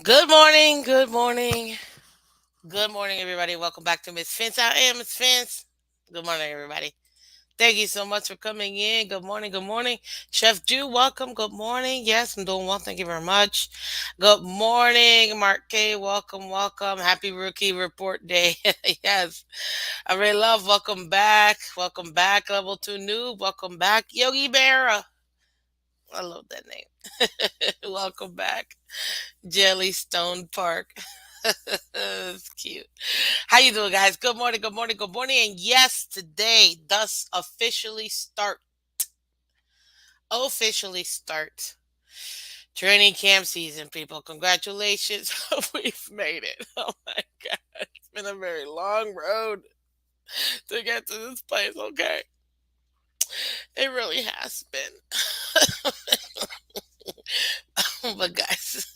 Good morning, good morning, good morning, everybody. Welcome back to Miss Fence. I am Miss Fence. Good morning, everybody. Thank you so much for coming in. Good morning, good morning. Chef Jew, welcome. Good morning. Yes, I'm doing well. Thank you very much. Good morning, Mark K. Welcome, welcome. Happy Rookie Report Day. Yes, I really love. Welcome back. Welcome back, Level 2 Noob. Welcome back, Yogi Berra. I love that name. Welcome back. Jellystone Park. It's cute. How you doing, guys? Good morning, good morning, good morning. And yes, today does officially start training camp season, people. Congratulations. We've made it. Oh my God. It's been a very long road to get to this place, okay? It really has been. But guys,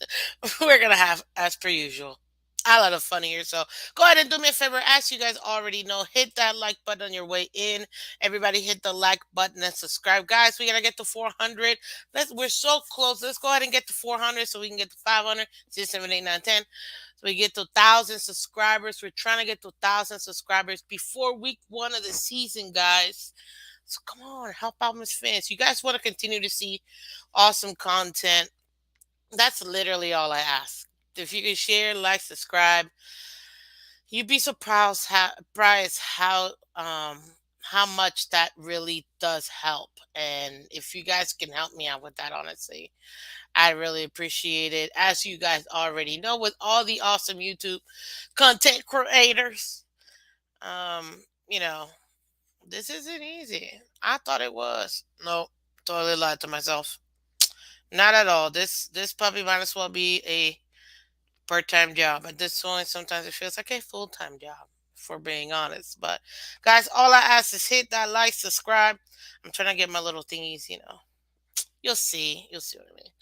we're gonna have, as per usual, a lot of fun here. So go ahead and do me a favor. As you guys already know, hit that like button on your way in. Everybody hit the like button and subscribe. Guys, we gotta get to 400. We're so close. Let's go ahead and get to 400 so we can get to 500, 6, 7, 8, 9, 10. So we get to 1,000 subscribers. We're trying to get to 1,000 subscribers before week one of the season, guys. So come on, help out Miss Fans. You guys want to continue to see awesome content. That's literally all I ask. If you can share, like, subscribe, you'd be surprised how much that really does help. And if you guys can help me out with that, honestly, I really appreciate it. As you guys already know, with all the awesome YouTube content creators, um, you know, this isn't easy. I thought it was. Nope, totally lied to myself. Not at all. This puppy might as well be a part-time job. At this point, sometimes it feels like a full-time job, for being honest. But guys, all I ask is hit that like, subscribe. I'm trying to get my little thingies, You'll see. You'll see what I mean.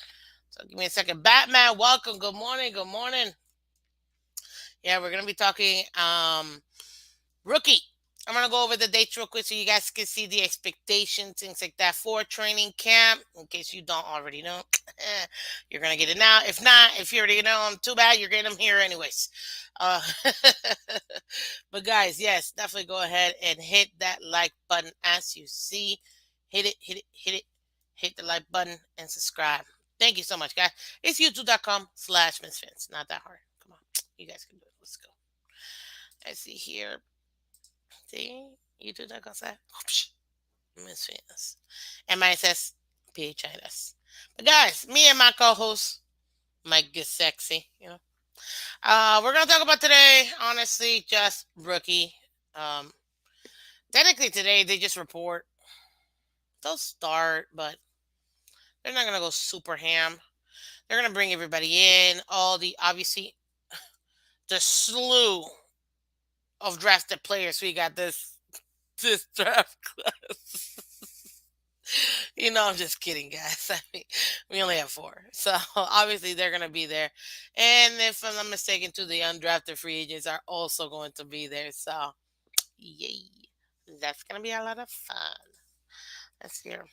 So give me a second. Batman, welcome. Good morning. Good morning. Yeah, we're gonna be talking rookie. I'm gonna go over the dates real quick so you guys can see the expectations, things like that for training camp. In case you don't already know, you're gonna get it now. If not, if you already know them, too bad. You're getting them here anyways. Uh, but guys, yes, definitely go ahead and hit that like button as you see. Hit it, hit it, hit it. Hit the like button and subscribe. Thank you so much, guys. It's youtube.com/misfits. Not that hard. Come on, you guys can do it. Let's go. Let's see here. See, youtube.com/. Miss Venus. And mine says PHINS. But guys, me and my co-host, Mike Get Sexy, we're gonna talk about today, honestly, just rookie. Um, Technically today they just report. They'll start, but they're not gonna go super ham. They're gonna bring everybody in, all the obviously the slew of drafted players we got this draft class. I'm just kidding, guys. I mean, we only have four. So obviously they're going to be there. And if I'm not mistaken, too, the undrafted free agents are also going to be there. So, yay. That's going to be a lot of fun. Let's see here.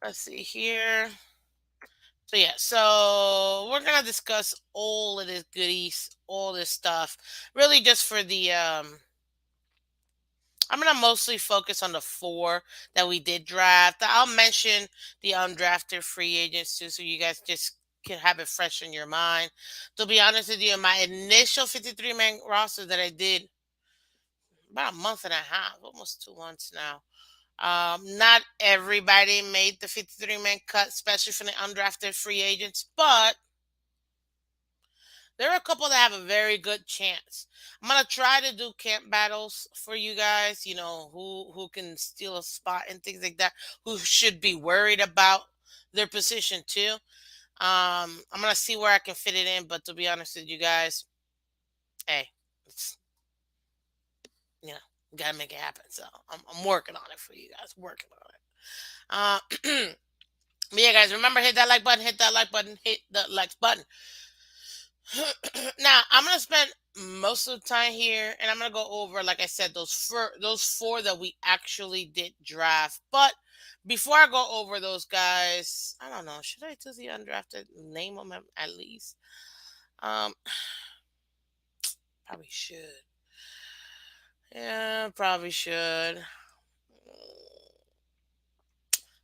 Let's see here. So, yeah. So, we're going to discuss all of this goodies, all this stuff. Really just for the I'm gonna mostly focus on the four that we did draft. I'll mention the undrafted free agents too, so you guys just can have it fresh in your mind. To be honest with you, my initial 53 man roster that I did about a month and a half, almost 2 months now. Not everybody made the 53 man cut, especially for the undrafted free agents, but there are a couple that have a very good chance. I'm gonna try to do camp battles for you guys. Who can steal a spot and things like that. Who should be worried about their position too. I'm gonna see where I can fit it in. But to be honest with you guys, hey, it's you know gotta make it happen. So I'm working on it for you guys. Working on it. But yeah, guys, remember hit that like button. Hit that like button. Hit the like button. Now I'm gonna spend most of the time here, and I'm gonna go over, like I said, those four that we actually did draft. But Before I go over those guys, I don't know. Should I do the undrafted? Name them at least. Um, Probably should. Yeah, probably should.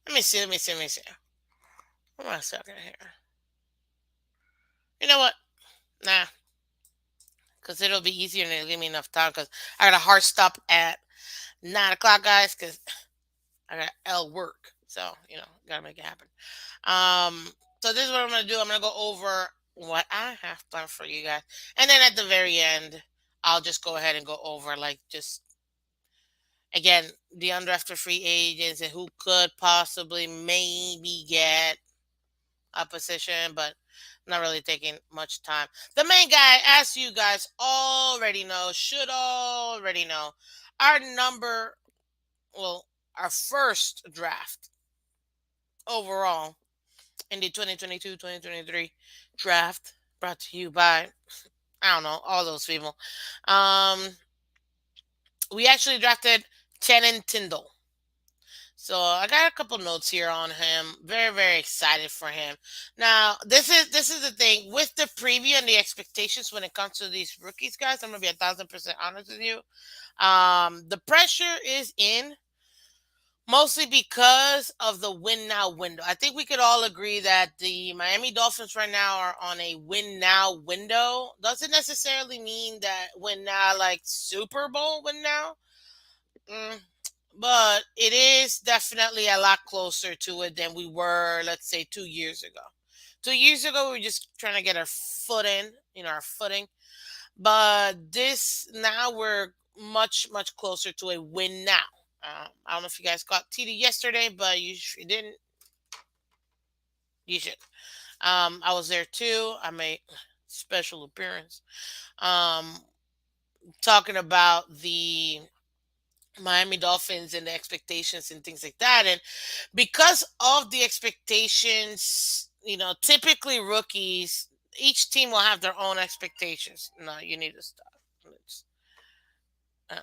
Let me see. Let me see. Let me see. Hold on a second here. You know what? Nah, because it'll be easier and it'll give me enough time. Because I got a hard stop at 9 o'clock, guys. Because I got L work. So gotta make it happen. Um, so this is what I'm gonna do. I'm gonna go over what I have planned for you guys, and then at the very end, I'll just go ahead and go over like just again the undrafted free agents and who could possibly maybe get a position, but not really taking much time. The main guy, as you guys already know, should already know, our number, well, our first draft overall in the 2022-2023 draft brought to you by, I don't know, all those people. Um, we actually drafted Chenin Tyndall. So I got a couple notes here on him. Very, very excited for him. Now, this is the thing with the preview and the expectations when it comes to these rookies, guys. I'm gonna be 1,000% honest with you. The pressure is in mostly because of the win now window. I think we could all agree that the Miami Dolphins right now are on a win now window. Doesn't necessarily mean that win now like Super Bowl win now. Mm, but it is definitely a lot closer to it than we were, let's say, 2 years ago. 2 years ago, we were just trying to get our foot in, our footing. But this now we're much, much closer to a win now. I don't know if you guys got TD yesterday, but if you didn't, you should. I was there too. I made special appearance. Um, Talking about the Miami Dolphins and the expectations and things like that. And because of the expectations, typically rookies, each team will have their own expectations. No, you need to stop. Uh,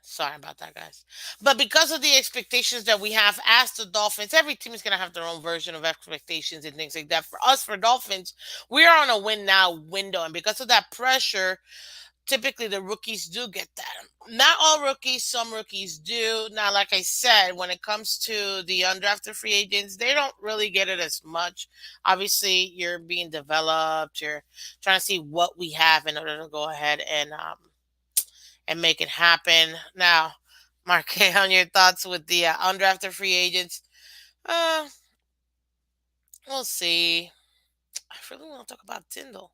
Sorry about that, guys. But because of the expectations that we have as the Dolphins, every team is going to have their own version of expectations and things like that. For us, for Dolphins, we are on a win now window. And because of that pressure, typically the rookies do get that. Not all rookies, some rookies do. Now, like I said, when it comes to the undrafted free agents, they don't really get it as much. Obviously, you're being developed. You're trying to see what we have in order to go ahead and make it happen. Now, Mark, on your thoughts with the undrafted free agents, uh, we'll see. I really want to talk about Tyndall.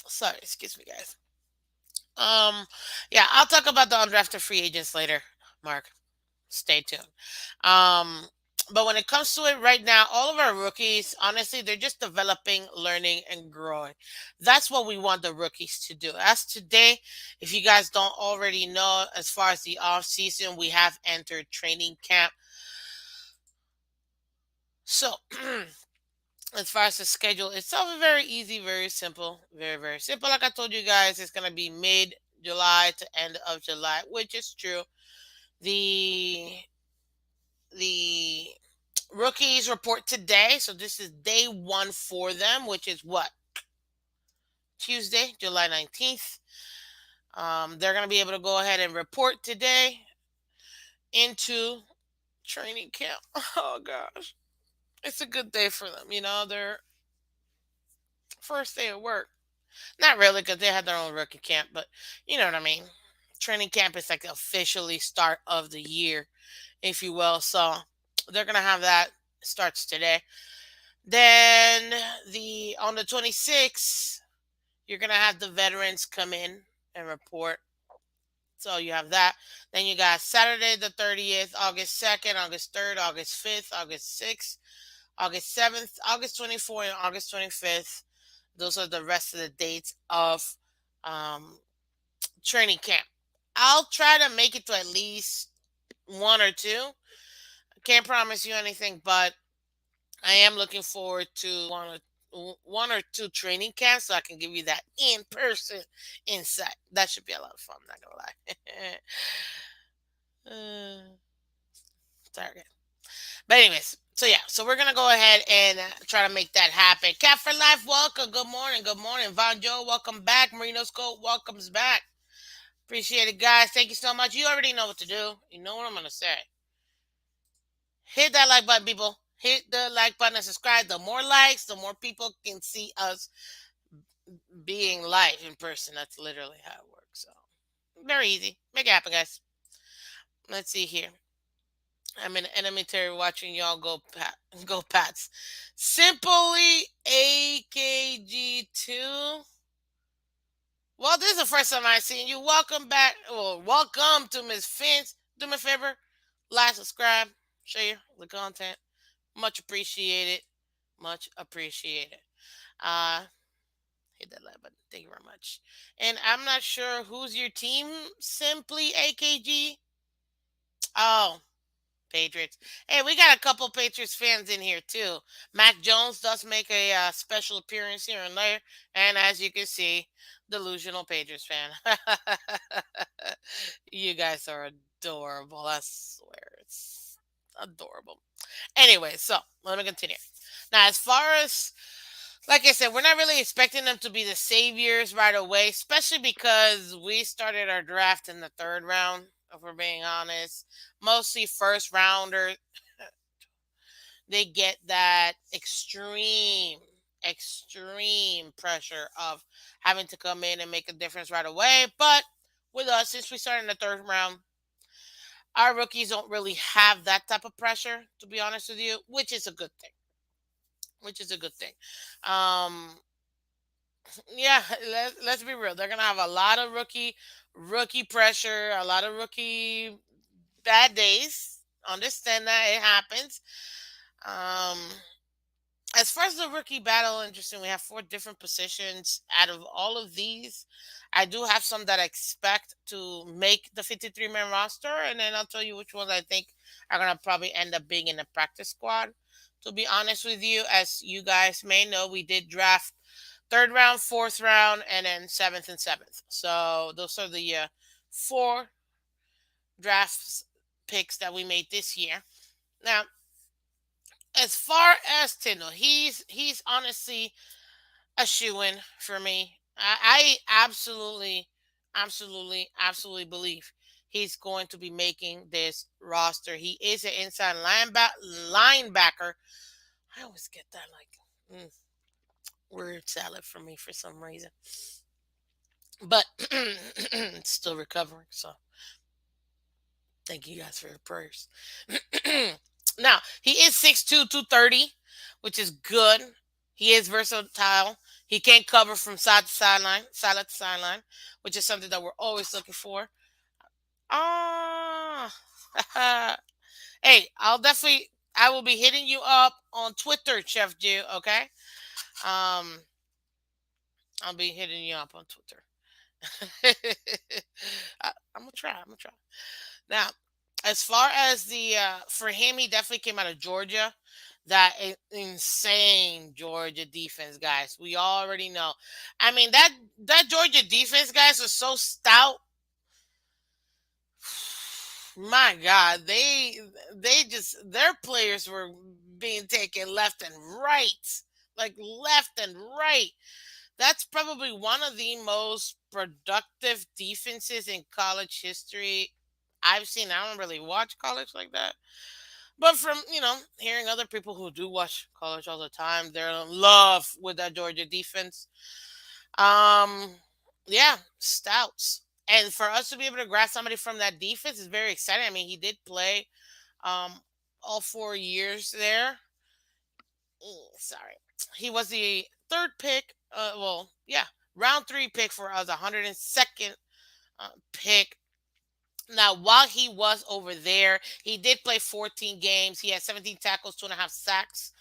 Sorry, excuse me, guys. Um, yeah, I'll talk about the undrafted free agents later, Mark. Stay tuned. Um, but when it comes to it right now, all of our rookies, honestly, they're just developing, learning, and growing. That's what we want the rookies to do. As today, if you guys don't already know, as far as the off season, we have entered training camp. So as far as the schedule itself, very easy, very simple, very, very simple. Like I told you guys, it's gonna be mid July to end of July, which is true. The the rookies report today, so this is day one for them, which is what, Tuesday, July 19th. They're gonna be able to go ahead and report today into training camp. Oh gosh, it's a good day for them. Their first day of work. Not really, because they had their own rookie camp, but you know what I mean. Training camp is like officially start of the year, if you will. So they're gonna have that starts today. Then the on the 26th, you're gonna have the veterans come in and report. So you have that. Then you got Saturday the 30th, August 2nd, August 3rd, August 5th, August 6th, August 7th, August 24th, and August 25th. Those are the rest of the dates of um, training camp. I'll try to make it to at least one or two. I can't promise you anything, but I am looking forward to one. one or two training camps so I can give you that in person insight. That should be a lot of fun. I'm not gonna lie. uh, sorry. But anyways, so yeah, so we're gonna go ahead and try to make that happen. Cat for Life, welcome. Good morning. Good morning. Von Joe, welcome back. Marino Scope, welcomes back. Appreciate it, guys. Thank you so much. You already know what to do. You know what I'm gonna say. Hit that like button, people. Hit the like button and subscribe. The more likes, the more people can see us being live in person. That's literally how it works. So very easy. Make it happen, guys. Let's see here. I'm in enemy territory watching y'all go Pats. Simply AKG2. Well, this is the first time I've seen you. Welcome back. Well, welcome to Miss Phins. Do me a favor. Like, subscribe, share the content. Much appreciated. Much appreciated. Uh, hit that like button. Thank you very much. And I'm not sure who's your team. Simply AKG. Oh, Patriots. Hey, we got a couple Patriots fans in here too. Mac Jones does make a special appearance here and there, and as you can see, delusional Patriots fan. You guys are adorable. I swear, it's adorable. Anyway, so let me continue. Now, as far as like I said, we're not really expecting them to be the saviors right away, especially because we started our draft in the third round, if we're being honest. Mostly first rounders, they get that extreme pressure of having to come in and make a difference right away. But with us, since we started in the third round, our rookies don't really have that type of pressure, to be honest with you, which is a good thing. Which is a good thing. Um, yeah, let's be real. They're gonna have a lot of rookie pressure, a lot of rookie bad days. Understand that it happens. Um, as far as the rookie battle, interesting. We have four different positions. Out of all of these, I do have some that I expect to make the 53-man roster, and then I'll tell you which ones I think are gonna probably end up being in the practice squad. To be honest with you, as you guys may know, we did draft third round, fourth round, and then seventh and seventh. So those are the four drafts picks that we made this year. Now, as far as Tyndall, he's honestly a shoe in for me. I absolutely believe he's going to be making this roster. He is an inside linebacker. I always get that like word salad for me for some reason, but still recovering. So thank you guys for your prayers. Now, he is 6'2", 230, which is good. He is versatile. He can cover from side to sideline, which is something that we're always looking for. Ah, hey, I will be hitting you up on Twitter, Chef Jew. Okay, um, I'll be hitting you up on Twitter. I'm gonna try. I'm gonna try. Now, as far as the for him, he definitely came out of Georgia. That insane Georgia defense, guys. We already know. I mean that Georgia defense, guys, was so stout. My God, they just their players were being taken left and right, like left and right. That's probably one of the most productive defenses in college history I've seen. I don't really watch college like that. But from, hearing other people who do watch college all the time, they're in love with that Georgia defense. Um, yeah, stouts. And for us to be able to grab somebody from that defense is very exciting. I mean, he did play um all 4 years there. Sorry. He was the third pick. Well, yeah, round three pick for us, 102nd pick. Now, while he was over there, he did play 14 games. He had 17 tackles, 2.5 sacks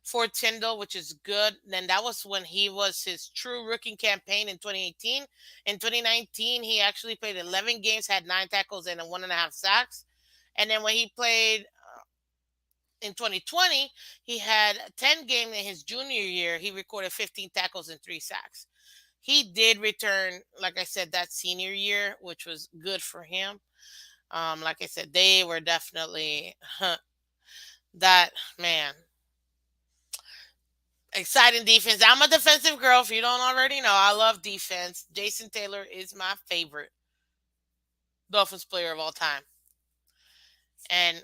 for Tyndall, which is good. Then that was when he was his true rookie campaign in 2018. In 2019, he actually played 11 games, had 9 tackles, and 1.5 sacks. And then when he played In 2020, he had 10 games in his junior year. He recorded 15 tackles and 3 sacks. He did return, like I said, that senior year, which was good for him. Like I said, they were definitely that man. Exciting defense. I'm a defensive girl. If you don't already know, I love defense. Jason Taylor is my favorite Dolphins player of all time, and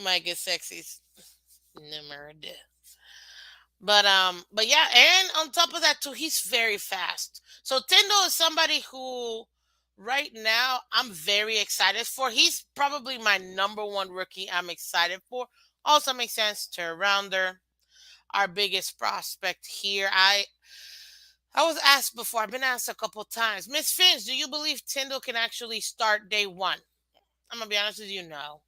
Mike is sexy's number. But yeah, and on top of that too, he's very fast. So Tyndall is somebody who right now I'm very excited for. He's probably my number one rookie I'm excited for. Also makes sense to rounder, our biggest prospect here. I was asked before, I've been asked a couple times, Miss Phins, do you believe Tyndall can actually start day one? I'm gonna be honest with you, no.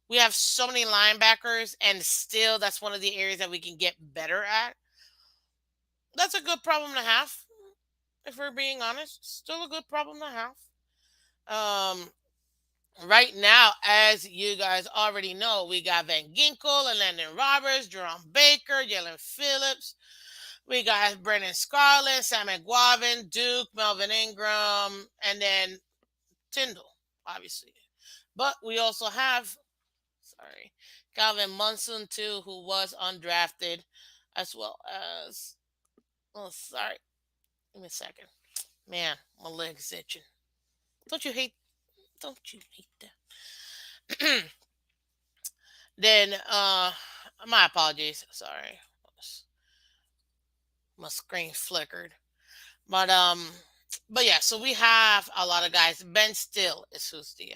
We have so many linebackers, and still that's one of the areas that we can get better at. That's a good problem to have, if we're being honest. Still a good problem to have. Um, right now, as you guys already know, we got Van Ginkel and Landon Roberts, Jerome Baker, Jalen Phillips. We got Brennan Scarlett, Sam McGuavin, Duke, Melvin Ingram, and then Tyndall, obviously. But we also have, sorry, Calvin Munson, too, who was undrafted, as well as, oh, sorry, give me a second. Man, my leg's itching. Don't you hate? Don't you hate that? Then, my apologies. Sorry, my screen flickered. But yeah. So we have a lot of guys. Ben Still is who's the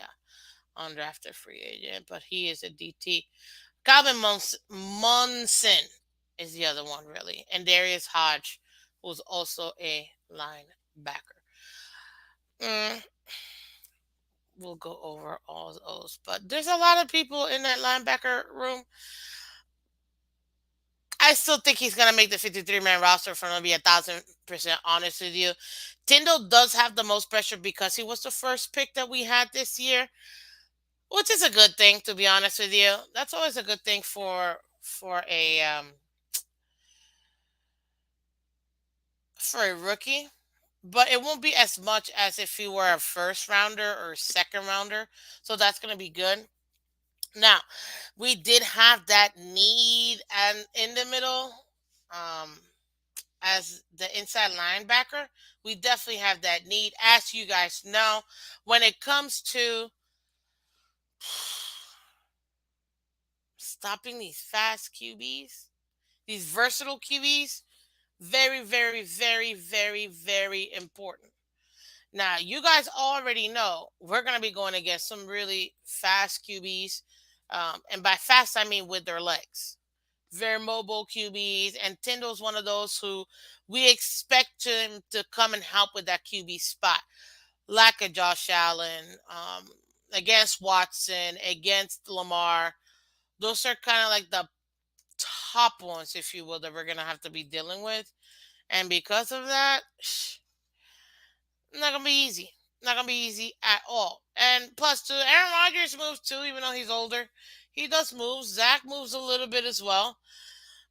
undrafted free agent, but he is a DT. Calvin Munson is the other one, really, and Darius Hodge, who's also a linebacker. Mm, we'll go over all those. But there's a lot of people in that linebacker room. I still think he's gonna make the 53-man roster. If I'm gonna be 1,000% honest with you, Tyndall does have the most pressure because he was the first pick that we had this year, which is a good thing. To be honest with you, that's always a good thing for a rookie. But it won't be as much as if he were a first rounder or second rounder. So that's gonna be good. Now, we did have that need and in the middle, um, as the inside linebacker. We definitely have that need. As you guys know, when it comes to stopping these fast QBs, these versatile QBs, very, very, very, very, very important. Now, you guys already know we're going to be going against some really fast QBs. And by fast, I mean with their legs. Very mobile QBs. And Tyndall's one of those who we expect him to come and help with that QB spot. Like a Josh Allen, against Watson, against Lamar. Those are kind of like the top ones, if you will, that we're going to have to be dealing with. And because of that, not gonna be easy. Not gonna be easy at all. And plus, too, Aaron Rodgers moves too, even though he's older. He does move. Zach moves a little bit as well.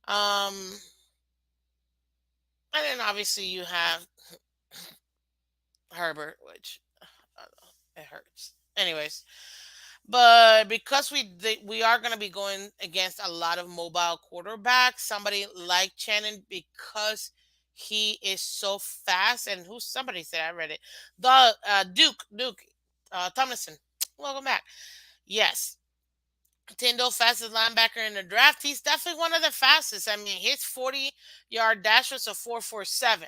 Um, and then obviously you have Herbert, which it hurts. Anyways, but because we are going to be going against a lot of mobile quarterbacks, somebody like Shannon, because he is so fast, and who somebody said I read it, the Duke Tomlinson. Welcome back. Yes, Tyndall, fastest linebacker in the draft. He's definitely one of the fastest. I mean, his 40-yard dash was a 4.47.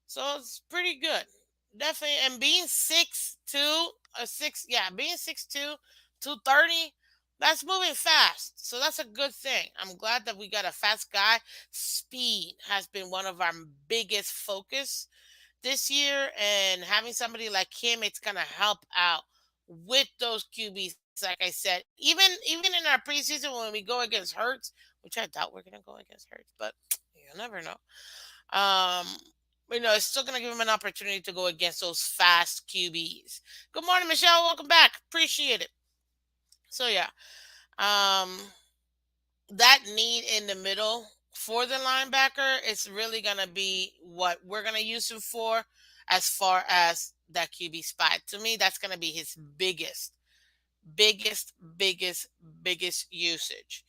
So it's pretty good. Definitely. And being 6'2", being 6'2", 230, that's moving fast. So that's a good thing. I'm glad that we got a fast guy. Speed has been one of our biggest focus this year, and having somebody like him, it's gonna help out with those QBs. Like I said, even in our preseason when we go against Hurts, which I doubt we're gonna go against Hurts, but you never know. Um, it's still gonna give him an opportunity to go against those fast QBs. Good morning, Michelle. Welcome back. Appreciate it. So yeah. Um, that need in the middle for the linebacker is really going to be what we're going to use him for as far as that QB spot. To me, that's going to be his biggest, biggest, biggest usage.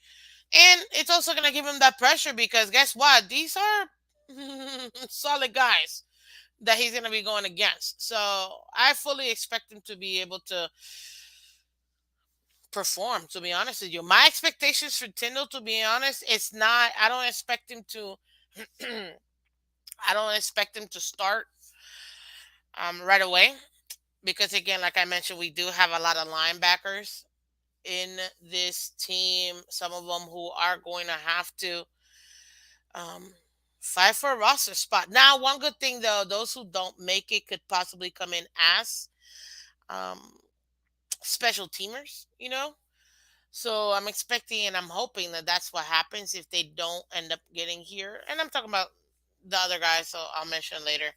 And it's also going to give him that pressure because guess what? These are solid guys that he's going to be going against. So I fully expect him to be able to perform, to be honest with you. My expectations for Tyndall, to be honest, it's not, I don't expect him to, I don't expect him to start right away because, again, like I mentioned, we do have a lot of linebackers in this team. Some of them who are going to have to um, fight for a roster spot. Now, one good thing though, those who don't make it could possibly come in as um, special teamers. So I'm expecting and I'm hoping that that's what happens if they don't end up getting here. And I'm talking about the other guys, so I'll mention later.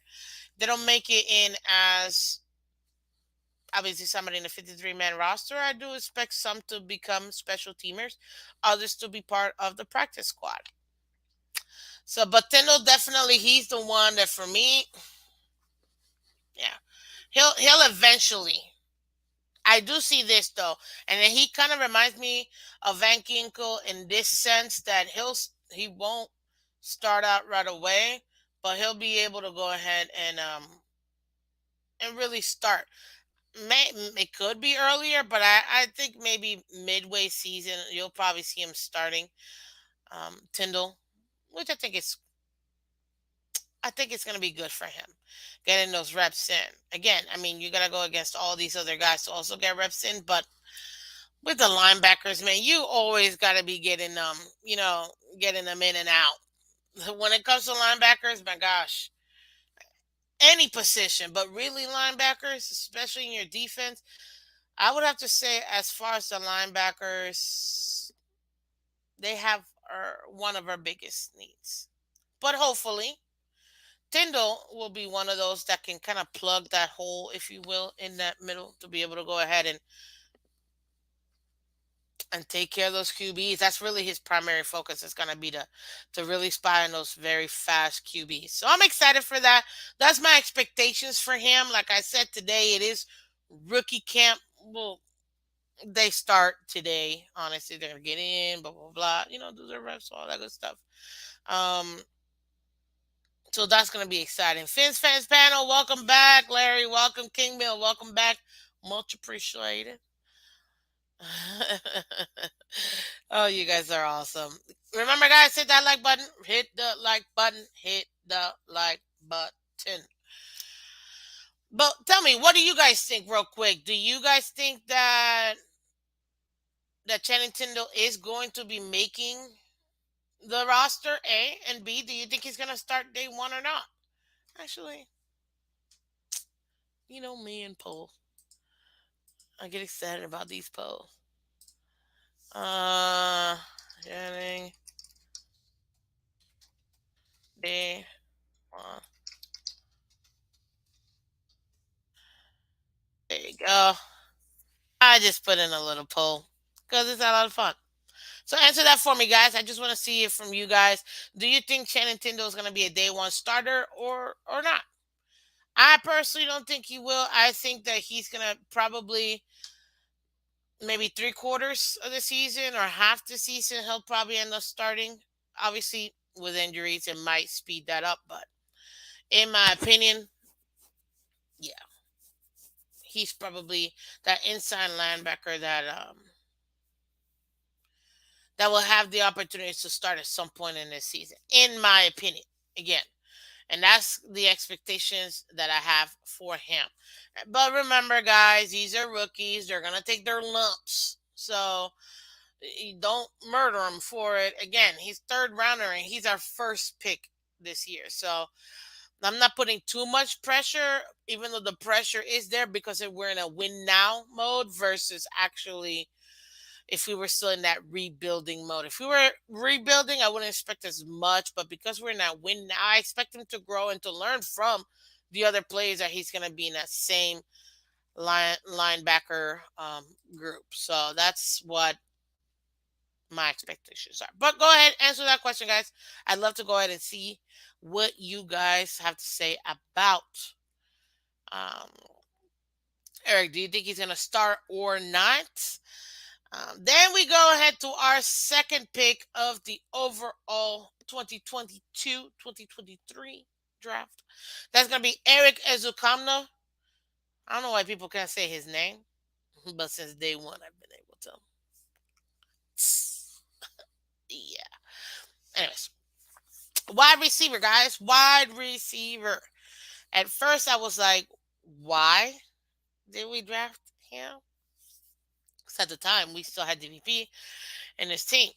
They don't make it in as obviously somebody in the 53-man roster. I do expect some to become special teamers, others to be part of the practice squad. So, but Tendo definitely he's the one that for me, yeah, he'll eventually. I do see this though, and then he kind of reminds me of Van Ginkel in this sense that he won't start out right away, but he'll be able to go ahead and really start. It could be earlier, but I think maybe midway season you'll probably see him starting Tyndall, which I think it's going to be good for him, getting those reps in. Again, I mean, you got to go against all these other guys to also get reps in, but with the linebackers, man, you always got to be getting them in and out. When it comes to linebackers, my gosh, any position, but really linebackers, especially in your defense, I would have to say, as far as the linebackers, they have one of our biggest needs. But hopefully, Tyndall will be one of those that can kind of plug that hole, if you will, in that middle to be able to go ahead and take care of those QBs. That's really his primary focus. Is going to be to really spy on those very fast QBs. So I'm excited for that. That's my expectations for him. Like I said today, it is rookie camp. Well, they start today. Honestly, they're gonna get in, blah blah blah. Do their reps, all that good stuff. Um, so that's gonna be exciting. Fins fans panel, welcome back, Larry. Welcome, King Mill. Welcome back. Much appreciated. Oh, you guys are awesome. Remember, guys, hit that like button. Hit the like button. Hit the like button. But tell me, what do you guys think, real quick? Do you guys think that Channing Tindall is going to be making the roster? A and B. Do you think he's going to start day one or not? Actually, me and polls. I get excited about these polls. Uh, Channing day one. There you go. I just put in a little poll because it's a lot of fun. So answer that for me, guys. I just want to see it from you guys. Do you think Shannon Tyndall is going to be a day one starter or not? I personally don't think he will. I think that he's going to probably maybe three quarters of the season or half the season. He'll probably end up starting. Obviously, with injuries, it might speed that up. But in my opinion, yeah, he's probably that inside linebacker that will have the opportunity to start at some point in this season, in my opinion. Again, and that's the expectations that I have for him. But remember, guys, these are rookies. They're going to take their lumps. So don't murder him for it. Again, he's third rounder and he's our first pick this year. So I'm not putting too much pressure, even though the pressure is there because we're in a win now mode versus actually if we were still in that rebuilding mode. If we were rebuilding, I wouldn't expect as much, but because we're in that win now, I expect him to grow and to learn from the other players that he's going to be in that same linebacker group. So that's what My expectations are. But go ahead, answer that question, guys. I'd love to go ahead and see what you guys have to say about um, Eric. Do you think he's going to start or not? Then we go ahead to our second pick of the overall 2022-2023 draft. That's going to be Eric Ezukamna. I don't know why people can't say his name, but since day one, I've been able to. Yeah. Anyways, wide receiver, guys. Wide receiver. At first, I was like, why did we draft him? Because at the time, we still had DVP in his team.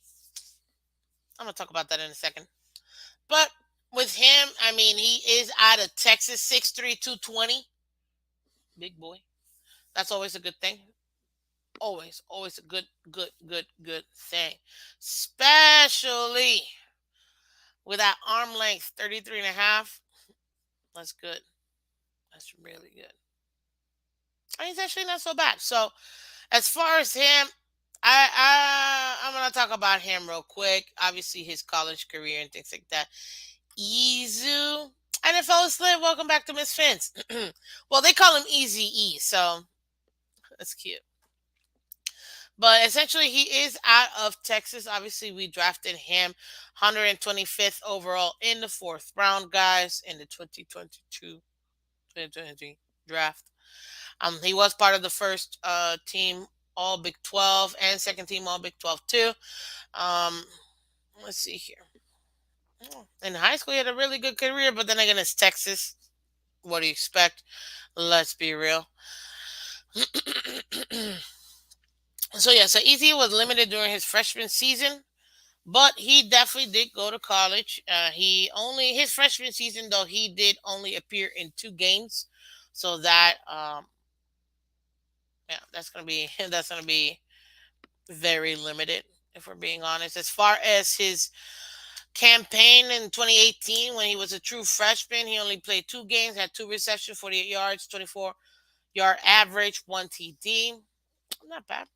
I'm going to talk about that in a second. But with him, I mean, he is out of Texas, 6'3", 220. Big boy. That's always a good thing. Always a good thing. Especially with that arm length, 33 and a half. That's good. That's really good. And he's actually not so bad. So as far as him, I'm gonna talk about him real quick. Obviously, his college career and things like that. Izu, NFL Slim, welcome back to Miss Phins. Well, they call him Easy E, so that's cute. But essentially, he is out of Texas. Obviously, we drafted him 125th overall in the fourth round, guys, in the 2022-2023 draft. He was part of the first team All Big 12 and second team All Big 12 too. Um, let's see here. In high school, he had a really good career, but then again, it's Texas. What do you expect? Let's be real. So yeah, so Easy was limited during his freshman season, but he definitely did go to college. He only his freshman season though he did only appear in 2 games, so that yeah, that's gonna be very limited if we're being honest. As far as his campaign in 2018 when he was a true freshman, he only played 2 games, had 2 receptions, 48 yards, 24-yard average, 1 TD. Not bad.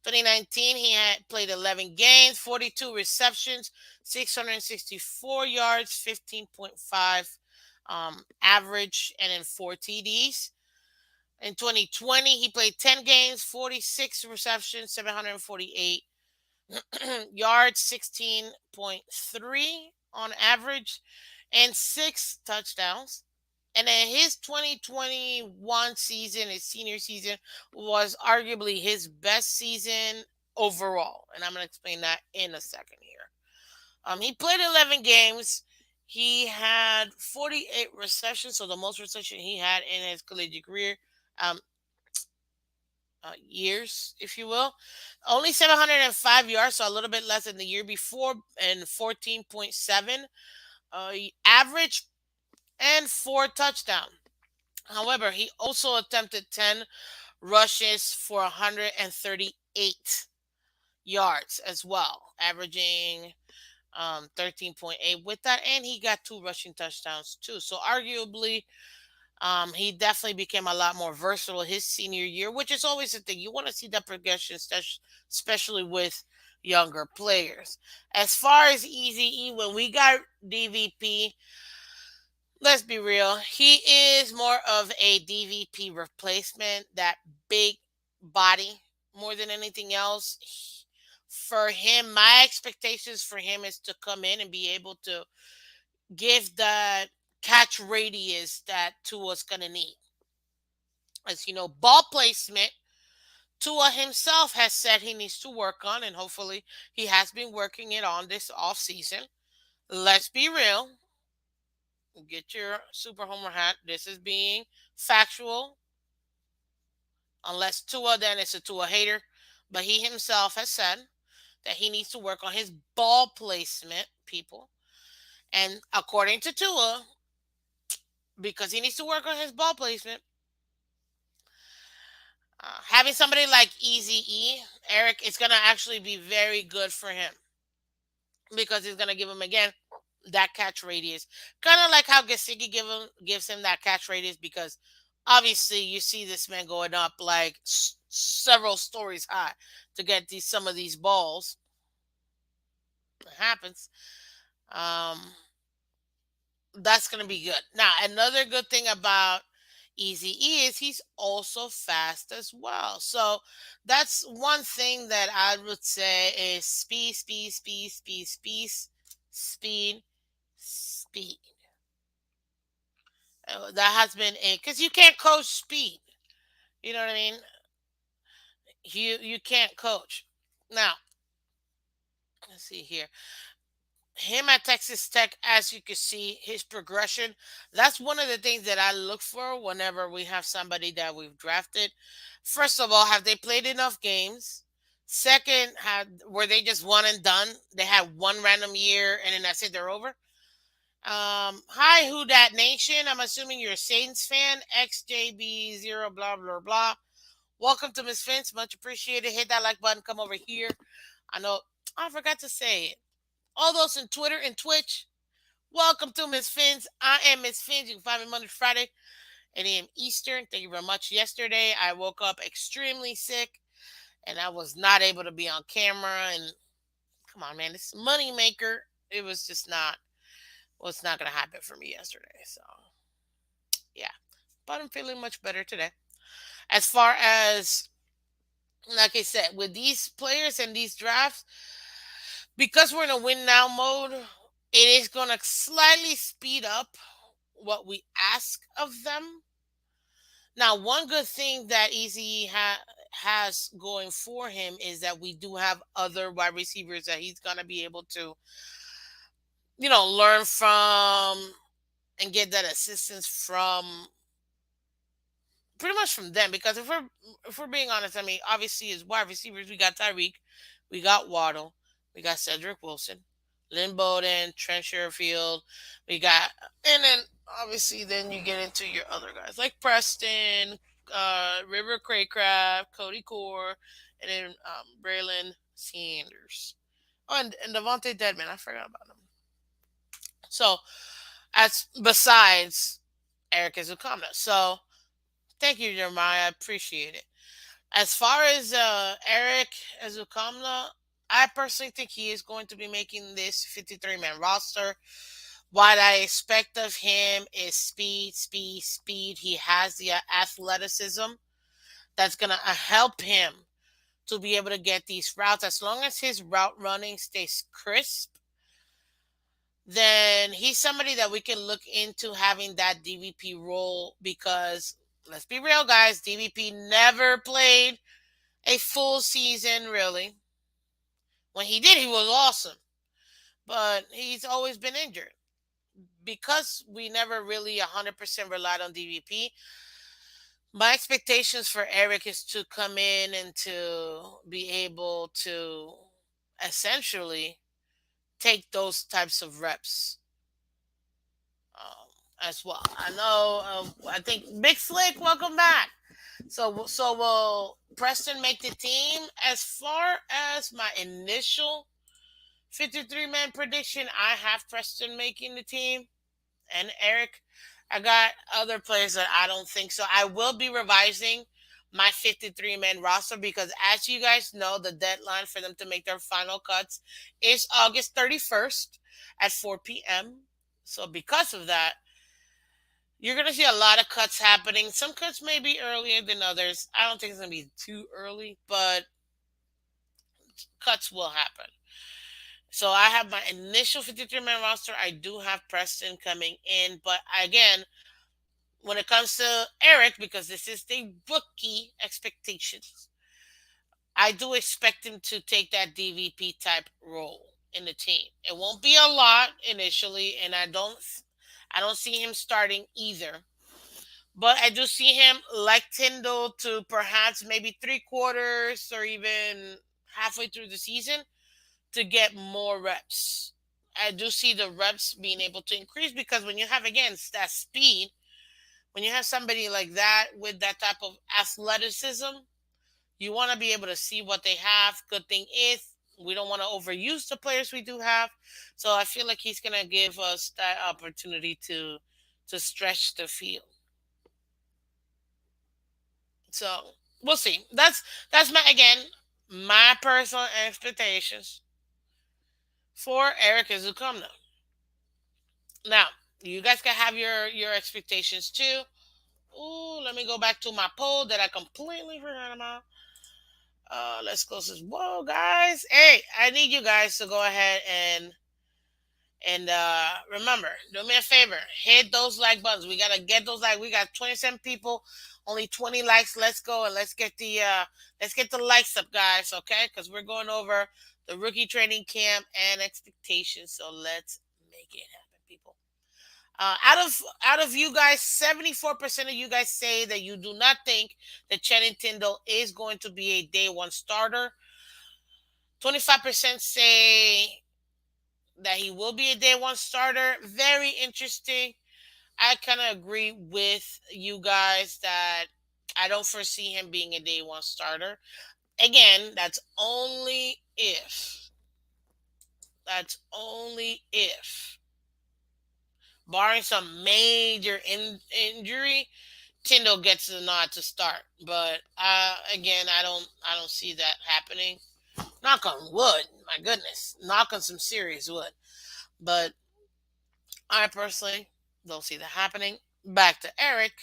2019, he had played 11 games, 42 receptions, 664 yards, 15.5 average, and then 4 TDs. In 2020, he played 10 games, 46 receptions, 748 yards, 16.3 on average, and 6 touchdowns. And then his 2021 season, his senior season, was arguably his best season overall. And I'm going to explain that in a second here. He played 11 games. He had 48 receptions, so the most reception he had in his collegiate career. Um, Years, if you will. Only 705 yards, so a little bit less than the year before, and 14.7 average, and 4 touchdowns. However, he also attempted 10 rushes for 138 yards as well, averaging 13.8 with that, and he got 2 rushing touchdowns too. So arguably, he definitely became a lot more versatile his senior year, which is always the thing. You want to see that progression, especially with younger players. As far as Easy E, when we got DVP, let's be real, he is more of a DVP replacement, that big body more than anything else. For him, my expectations for him is to come in and be able to give that catch radius that Tua's going to need. As you know, ball placement, Tua himself has said he needs to work on, and hopefully he has been working it on this off season. Let's be real. Get your super homer hat. This is being factual. Unless Tua, then it's a Tua hater. But he himself has said that he needs to work on his ball placement, people. And according to Tua, because he needs to work on his ball placement, having somebody like Easy E, Eric, it's going to actually be very good for him because he's going to give him, again, that catch radius. Kind of like how Gesicki gives him that catch radius, because obviously you see this man going up like several stories high to get some of these balls. It happens. Um, that's gonna be good. Now, another good thing about Easy E is he's also fast as well. So that's one thing that I would say is speed, speed, speed, speed, speed, speed, speed. That has been a because you can't coach speed. You know what I mean? You can't coach. Now, let's see here. Him at Texas Tech, as you can see, his progression. That's one of the things that I look for whenever we have somebody that we've drafted. First of all, have they played enough games? Second, had were they just one and done? They had one random year and then that's it, they're over. Hi, who dat nation? I'm assuming you're a Saints fan. XJB0 blah blah blah. Welcome to Miss Phins. Much appreciated. Hit that like button. Come over here. I know I forgot to say it. All those in Twitter and Twitch, welcome to Miss Phins. I am Miss Phins. You can find me Monday to Friday, 8 a.m. Eastern. Thank you very much. Yesterday, I woke up extremely sick and I was not able to be on camera. And come on, man, this money maker, it was just not, well, it's not going to happen for me yesterday. So, yeah. But I'm feeling much better today. As far as, like I said, with these players and these drafts, because we're in a win now mode, it is going to slightly speed up what we ask of them. Now, one good thing that Easy has going for him is that we do have other wide receivers that he's going to be able to, learn from and get that assistance from pretty much from them. Because if we're being honest, I mean, obviously as wide receivers, we got Tyreek, we got Waddle, we got Cedric Wilson, Lynn Bowden, Trent Sherfield, we got, and then obviously then you get into your other guys like Preston, River Craycraft, Cody Core, and then Braylon Sanders. Oh, and Devontae Deadman, I forgot about him. So as besides Eric Ezukamna. So thank you, Jeremiah. I appreciate it. As far as Eric Ezukamna, I personally think he is going to be making this 53-man roster. What I expect of him is speed, speed, speed. He has the athleticism that's going to help him to be able to get these routes. As long as his route running stays crisp, then he's somebody that we can look into having that DVP role because let's be real, guys, DVP never played a full season, really. When he did, he was awesome, but he's always been injured. Because we never really 100% relied on DVP, my expectations for Eric is to come in and to be able to essentially take those types of reps as well. I know. I think Big Slick, welcome back. So will Preston make the team? As far as my initial 53-man prediction, I have Preston making the team and Eric. I got other players that I don't think so. I will be revising my 53-man roster because, as you guys know, the deadline for them to make their final cuts is August 31st at 4 p.m. So, because of that, you're going to see a lot of cuts happening. Some cuts may be earlier than others. I don't think it's going to be too early, but cuts will happen. So I have my initial 53-man roster. I do have Preston coming in, but again, when it comes to Eric, because this is the rookie expectations, I do expect him to take that DVP type role in the team. It won't be a lot initially, and I don't see him starting either. But I do see him like Tyndall to perhaps maybe 3 quarters or even halfway through the season to get more reps. I do see the reps being able to increase because when you have again that speed, when you have somebody like that with that type of athleticism, you want to be able to see what they have. Good thing is we don't want to overuse the players we do have. So I feel like he's gonna give us that opportunity to stretch the field. So we'll see. That's my again my personal expectations for Eric Izukumna. Now, you guys can have your expectations too. Ooh, let me go back to my poll that I completely forgot about. Let's close this. Whoa, guys! Hey, I need you guys to go ahead and remember, do me a favor, hit those like buttons. We gotta get those like. We got 27 people, only 20 likes. Let's go and let's get the likes up, guys. Okay, because we're going over the rookie training camp and expectations. So let's make it happen, people. Out of you guys, 74% of you guys say that you do not think that Channing Tindall is going to be a day one starter. 25% say that he will be a day one starter. Very interesting. I kind of agree with you guys that I don't foresee him being a day one starter. Again, that's only if. That's only if. Barring some major injury, Tyndall gets the nod to start. But again, I don't see that happening. Knock on wood. My goodness, knock on some serious wood. But I personally don't see that happening. Back to Eric.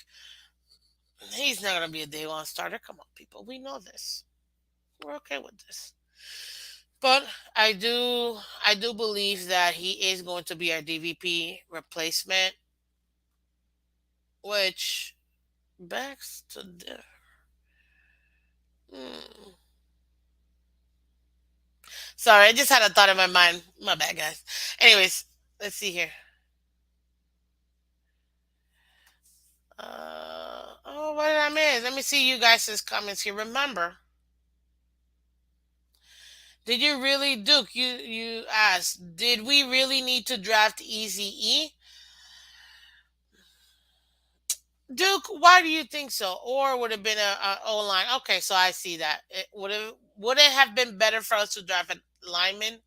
He's not gonna be a day one starter. Come on, people. We know this. We're okay with this. But I do believe that he is going to be our DVP replacement, which backs to the. Hmm. Sorry, I just had a thought in my mind. My bad, guys. Anyways, let's see here. Oh, what did I miss? Let me see you guys' comments here. Remember, did you really, Duke? You asked, did we really need to draft Easy E? Duke, why do you think so? Or would it have been a O line? Okay, so I see that. Would it have been better for us to draft a lineman,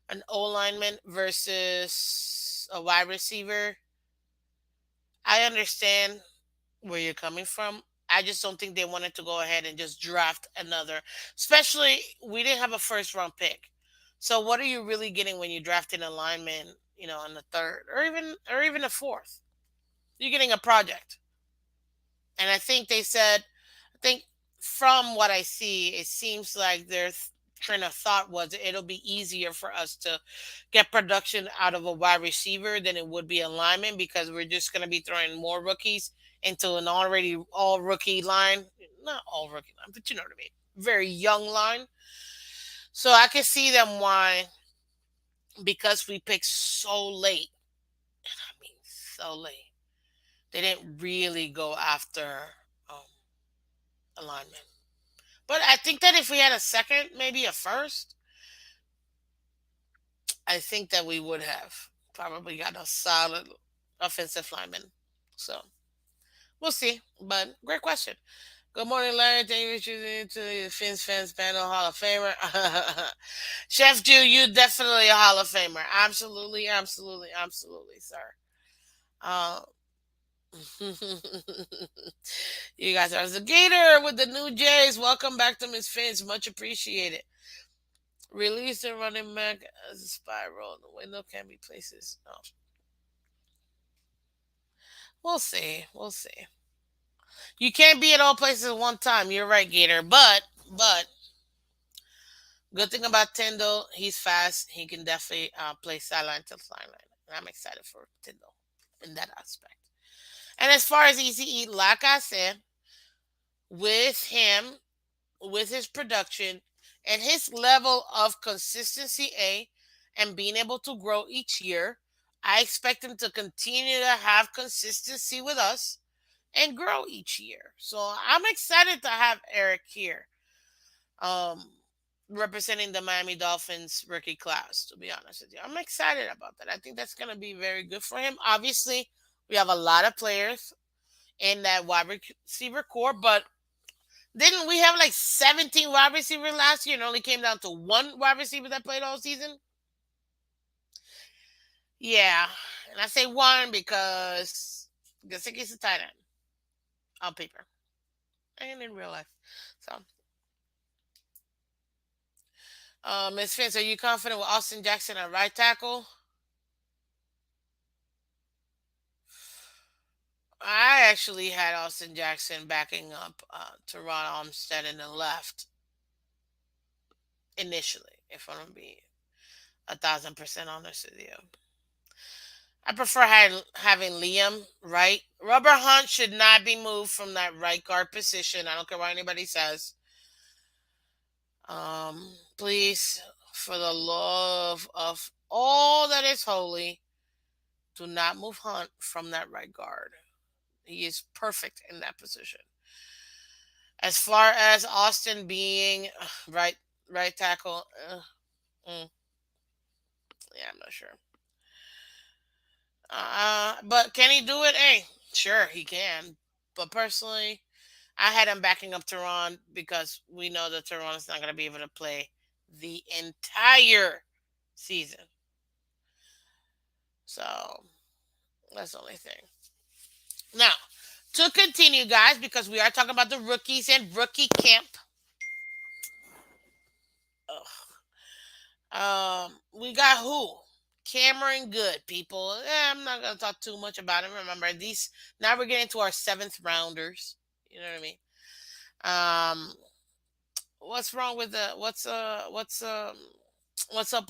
an O lineman versus a wide receiver? I understand where you're coming from. I just don't think they wanted to go ahead and just draft another. Especially, we didn't have a first round pick. So what are you really getting when you draft an alignment, in the third or even the fourth? You're getting a project. And I think they said, I think from what I see, it seems like their train of thought was it'll be easier for us to get production out of a wide receiver than it would be a lineman because we're just going to be throwing more rookies into an already all rookie line. Not all rookie line, but you know what I mean. Very young line. So I can see them why, because we picked so late. I mean, so late. They didn't really go after um, a lineman. But I think that if we had a second, maybe a first, I think that we would have probably got a solid offensive lineman. So we'll see. But great question. Good morning, Larry. Thank you for choosing to the Phins Fans Panel Hall of Famer. Chef Jew, you definitely a Hall of Famer. Absolutely, absolutely, absolutely, sir. Uh, you guys are the Gator with the new Jays. Welcome back to Miss Fins. Much appreciated. Release the running back as a spiral. The window can be places. Oh, we'll see. We'll see. You can't be at all places at one time. You're right, Gator. But good thing about Tyndall, he's fast. He can definitely play sideline to sideline. And I'm excited for Tyndall in that aspect. And as far as Easy like I said, with him, with his production and his level of consistency, and being able to grow each year, I expect him to continue to have consistency with us and grow each year. So I'm excited to have Eric here, um, representing the Miami Dolphins rookie class. To be honest with you, I'm excited about that. I think that's going to be very good for him. Obviously, we have a lot of players in that wide receiver core, but didn't we have like 17 wide receivers last year and only came down to one wide receiver that played all season? Yeah. And I say one because Gasicki's a tight end on paper and in real life. So Miss Fence, are you confident with Austin Jackson at right tackle? I actually had Austin Jackson backing up Teron Armstead in the left initially, if I'm gonna be 1,000% honest with you. I prefer having Liam right. Rubber Hunt should not be moved from that right guard position. I don't care what anybody says. Please, for the love of all that is holy, do not move Hunt from that right guard. He is perfect in that position. As far as Austin being right right tackle, mm, yeah, I'm not sure. But can he do it? Hey, sure he can. But personally, I had him backing up Tehran because we know that Tehran is not going to be able to play the entire season. So that's the only thing. Now, to continue, guys, because we are talking about the rookies and rookie camp. We got who? Cameron Good, people. I'm not gonna talk too much about him. Remember, these now we're getting to our seventh rounders. You know what I mean? What's wrong with the what's up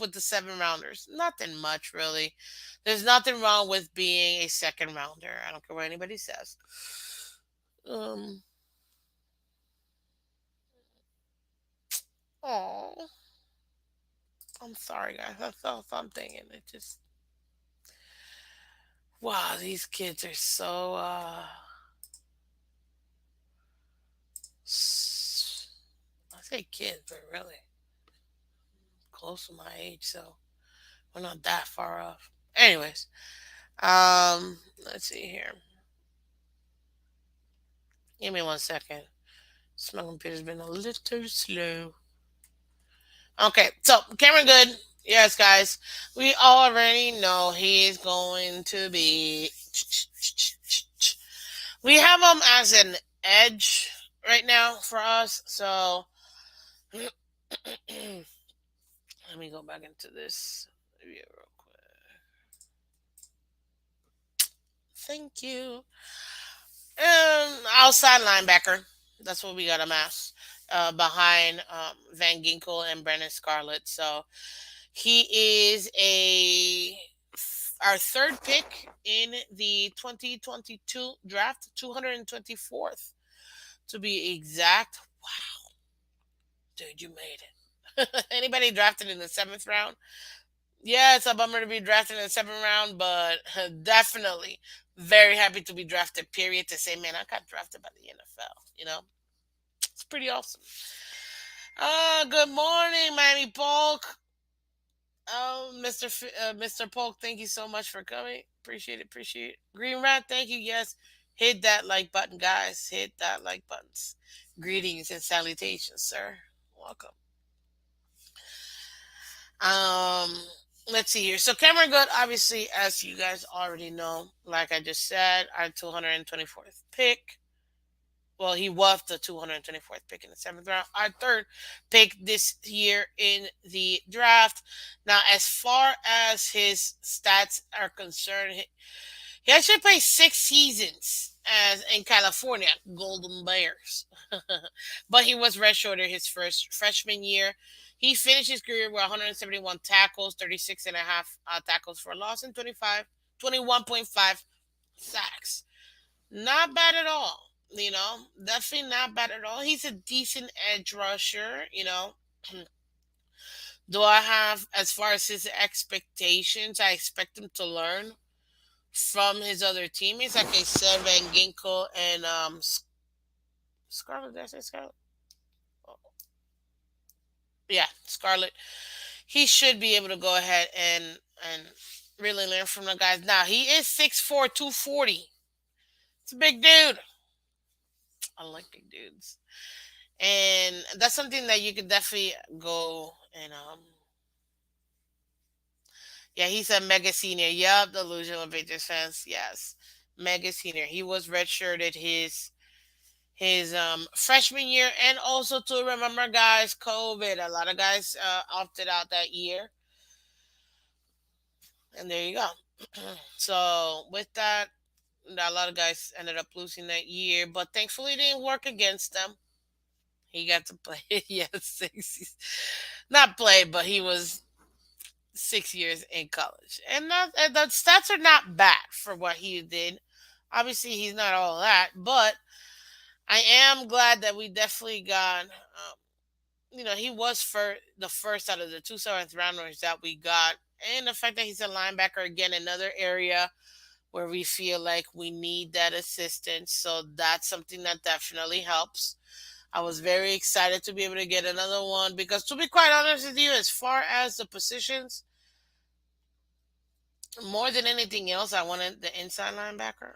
with the seven rounders? Nothing much really. There's nothing wrong with being a second rounder. I don't care what anybody says. Um. Oh, I'm sorry, guys. I saw something and it just wow. These kids are so I say kids, but really close to my age, so we're not that far off. Anyways, let's see here. Give me 1 second. My computer's been a little slow. Okay, so Cameron Good, yes, guys, we already know he's going to be. We have him as an edge right now for us, so let me go back into this video real quick. Thank you. Outside linebacker. That's what we got him as. Behind Van Ginkel and Brennan Scarlett. So he is our third pick in the 2022 draft, 224th to be exact. Wow, dude, you made it. Anybody drafted in the seventh round? Yeah, it's a bummer to be drafted in the seventh round, but definitely very happy to be drafted. Period. To say, man, I got drafted by the NFL. It's pretty awesome. Good morning, Miami Polk. Oh, Mr. Polk, thank you so much for coming. Appreciate it. Appreciate it. Green Rat, thank you. Yes, hit that like button, guys. Hit that like buttons. Greetings and salutations, sir. Welcome. Um, let's see here. So Cameron Good, obviously, as you guys already know, like I just said, our 224th pick. Well, he was the 224th pick in the seventh round. Our third pick this year in the draft. Now, as far as his stats are concerned, he actually played 6 seasons as in California Golden Bears, but he was redshirted his first freshman year. He finished his career with 171 tackles, 36 and a half tackles for loss, and 21.5 sacks. Not bad at all. Definitely not bad at all. He's a decent edge rusher. Do I have, as far as his expectations, I expect him to learn from his other teammates, like I said, Van Ginkel and Scarlett. Did I say Scarlett? Oh, yeah, Scarlett. He should be able to go ahead and really learn from the guys. Now he is 6'4", 240. It's a big dude. I like big dudes, and that's something that you could definitely go and Yeah, he's a mega senior. Yup, delusional Patriots fans. Yes, mega senior. He was redshirted his freshman year, and also to remember, guys, COVID. A lot of guys opted out that year, and there you go. So with that, a lot of guys ended up losing that year, but thankfully it didn't work against them. He got to play. Yeah, six. Not play, but he was 6 years in college, and the stats are not bad for what he did. Obviously, he's not all that, but I am glad that we definitely got. He was for the first out of the two seventh rounders that we got, and the fact that he's a linebacker again, another area where we feel like we need that assistance. So that's something that definitely helps. I was very excited to be able to get another one because, to be quite honest with you, as far as the positions, more than anything else, I wanted the inside linebacker,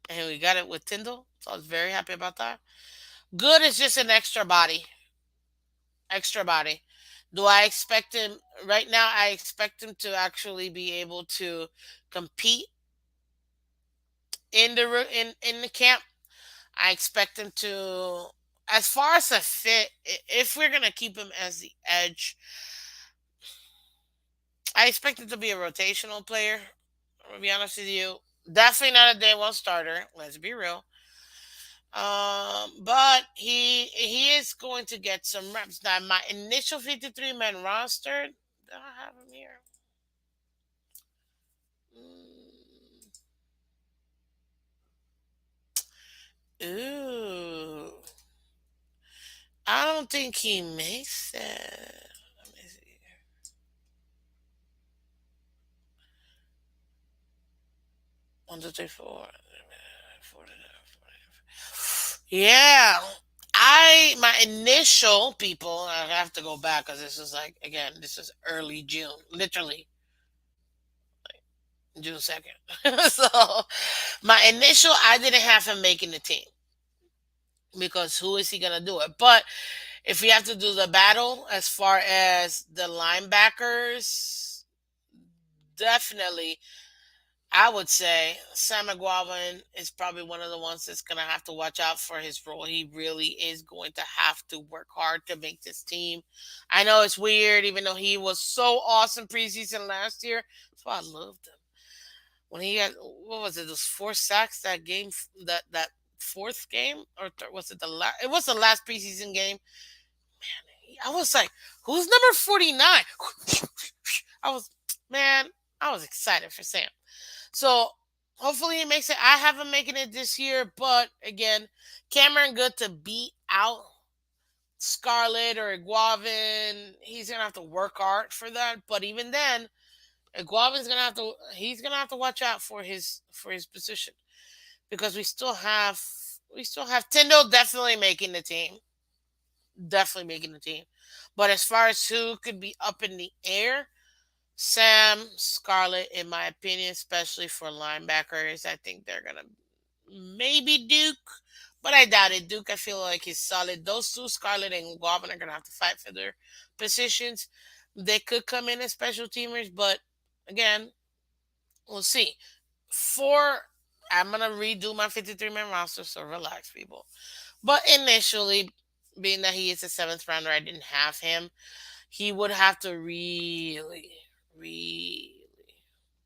and we got it with Tyndall. So I was very happy about that. Good is just an extra body, extra body. Do I expect him right now? I expect him to actually be able to compete in the camp. I expect him to, as far as a fit, if we're gonna keep him as the edge, I expect him to be a rotational player. I'm gonna be honest with you. Definitely not a day one starter. Let's be real. But he is going to get some reps. Now, my initial 53 man roster, do I have him here? Mm, Ooh, I don't think he makes it. Let me see. 1, 2, 3, 4. Yeah. My initial people, I have to go back because this is like, again, this is early June, literally June 2nd. So my initial, I didn't have him making the team because who is he going to do it? But if we have to do the battle as far as the linebackers, definitely I would say Sam McGuavin is probably one of the ones that's going to have to watch out for his role. He really is going to have to work hard to make this team. I know it's weird, even though he was so awesome preseason last year. That's why I loved him. When he had, what was it, those 4 sacks that game, that fourth game? Or was it the last? It was the last preseason game. I was like, who's number 49? I was, man, I was excited for Sam. So hopefully he makes it. I have him making it this year, but again, Cameron Good to beat out Scarlett or Iguavin, he's gonna have to work hard for that. But even then, Iguavin's gonna have to he's gonna have to watch out for his position because we still have Tyndall definitely making the team. Definitely making the team. But as far as who could be up in the air, Sam, Scarlett, in my opinion, especially for linebackers, I think they're gonna maybe Duke, but I doubt it. Duke, I feel like he's solid. Those two, Scarlett and Guavin, are gonna have to fight for their positions. They could come in as special teamers, but again, we'll see. For I'm gonna redo my 53-man roster, so relax, people. But initially, being that he is a seventh rounder, I didn't have him. He would have to really, really,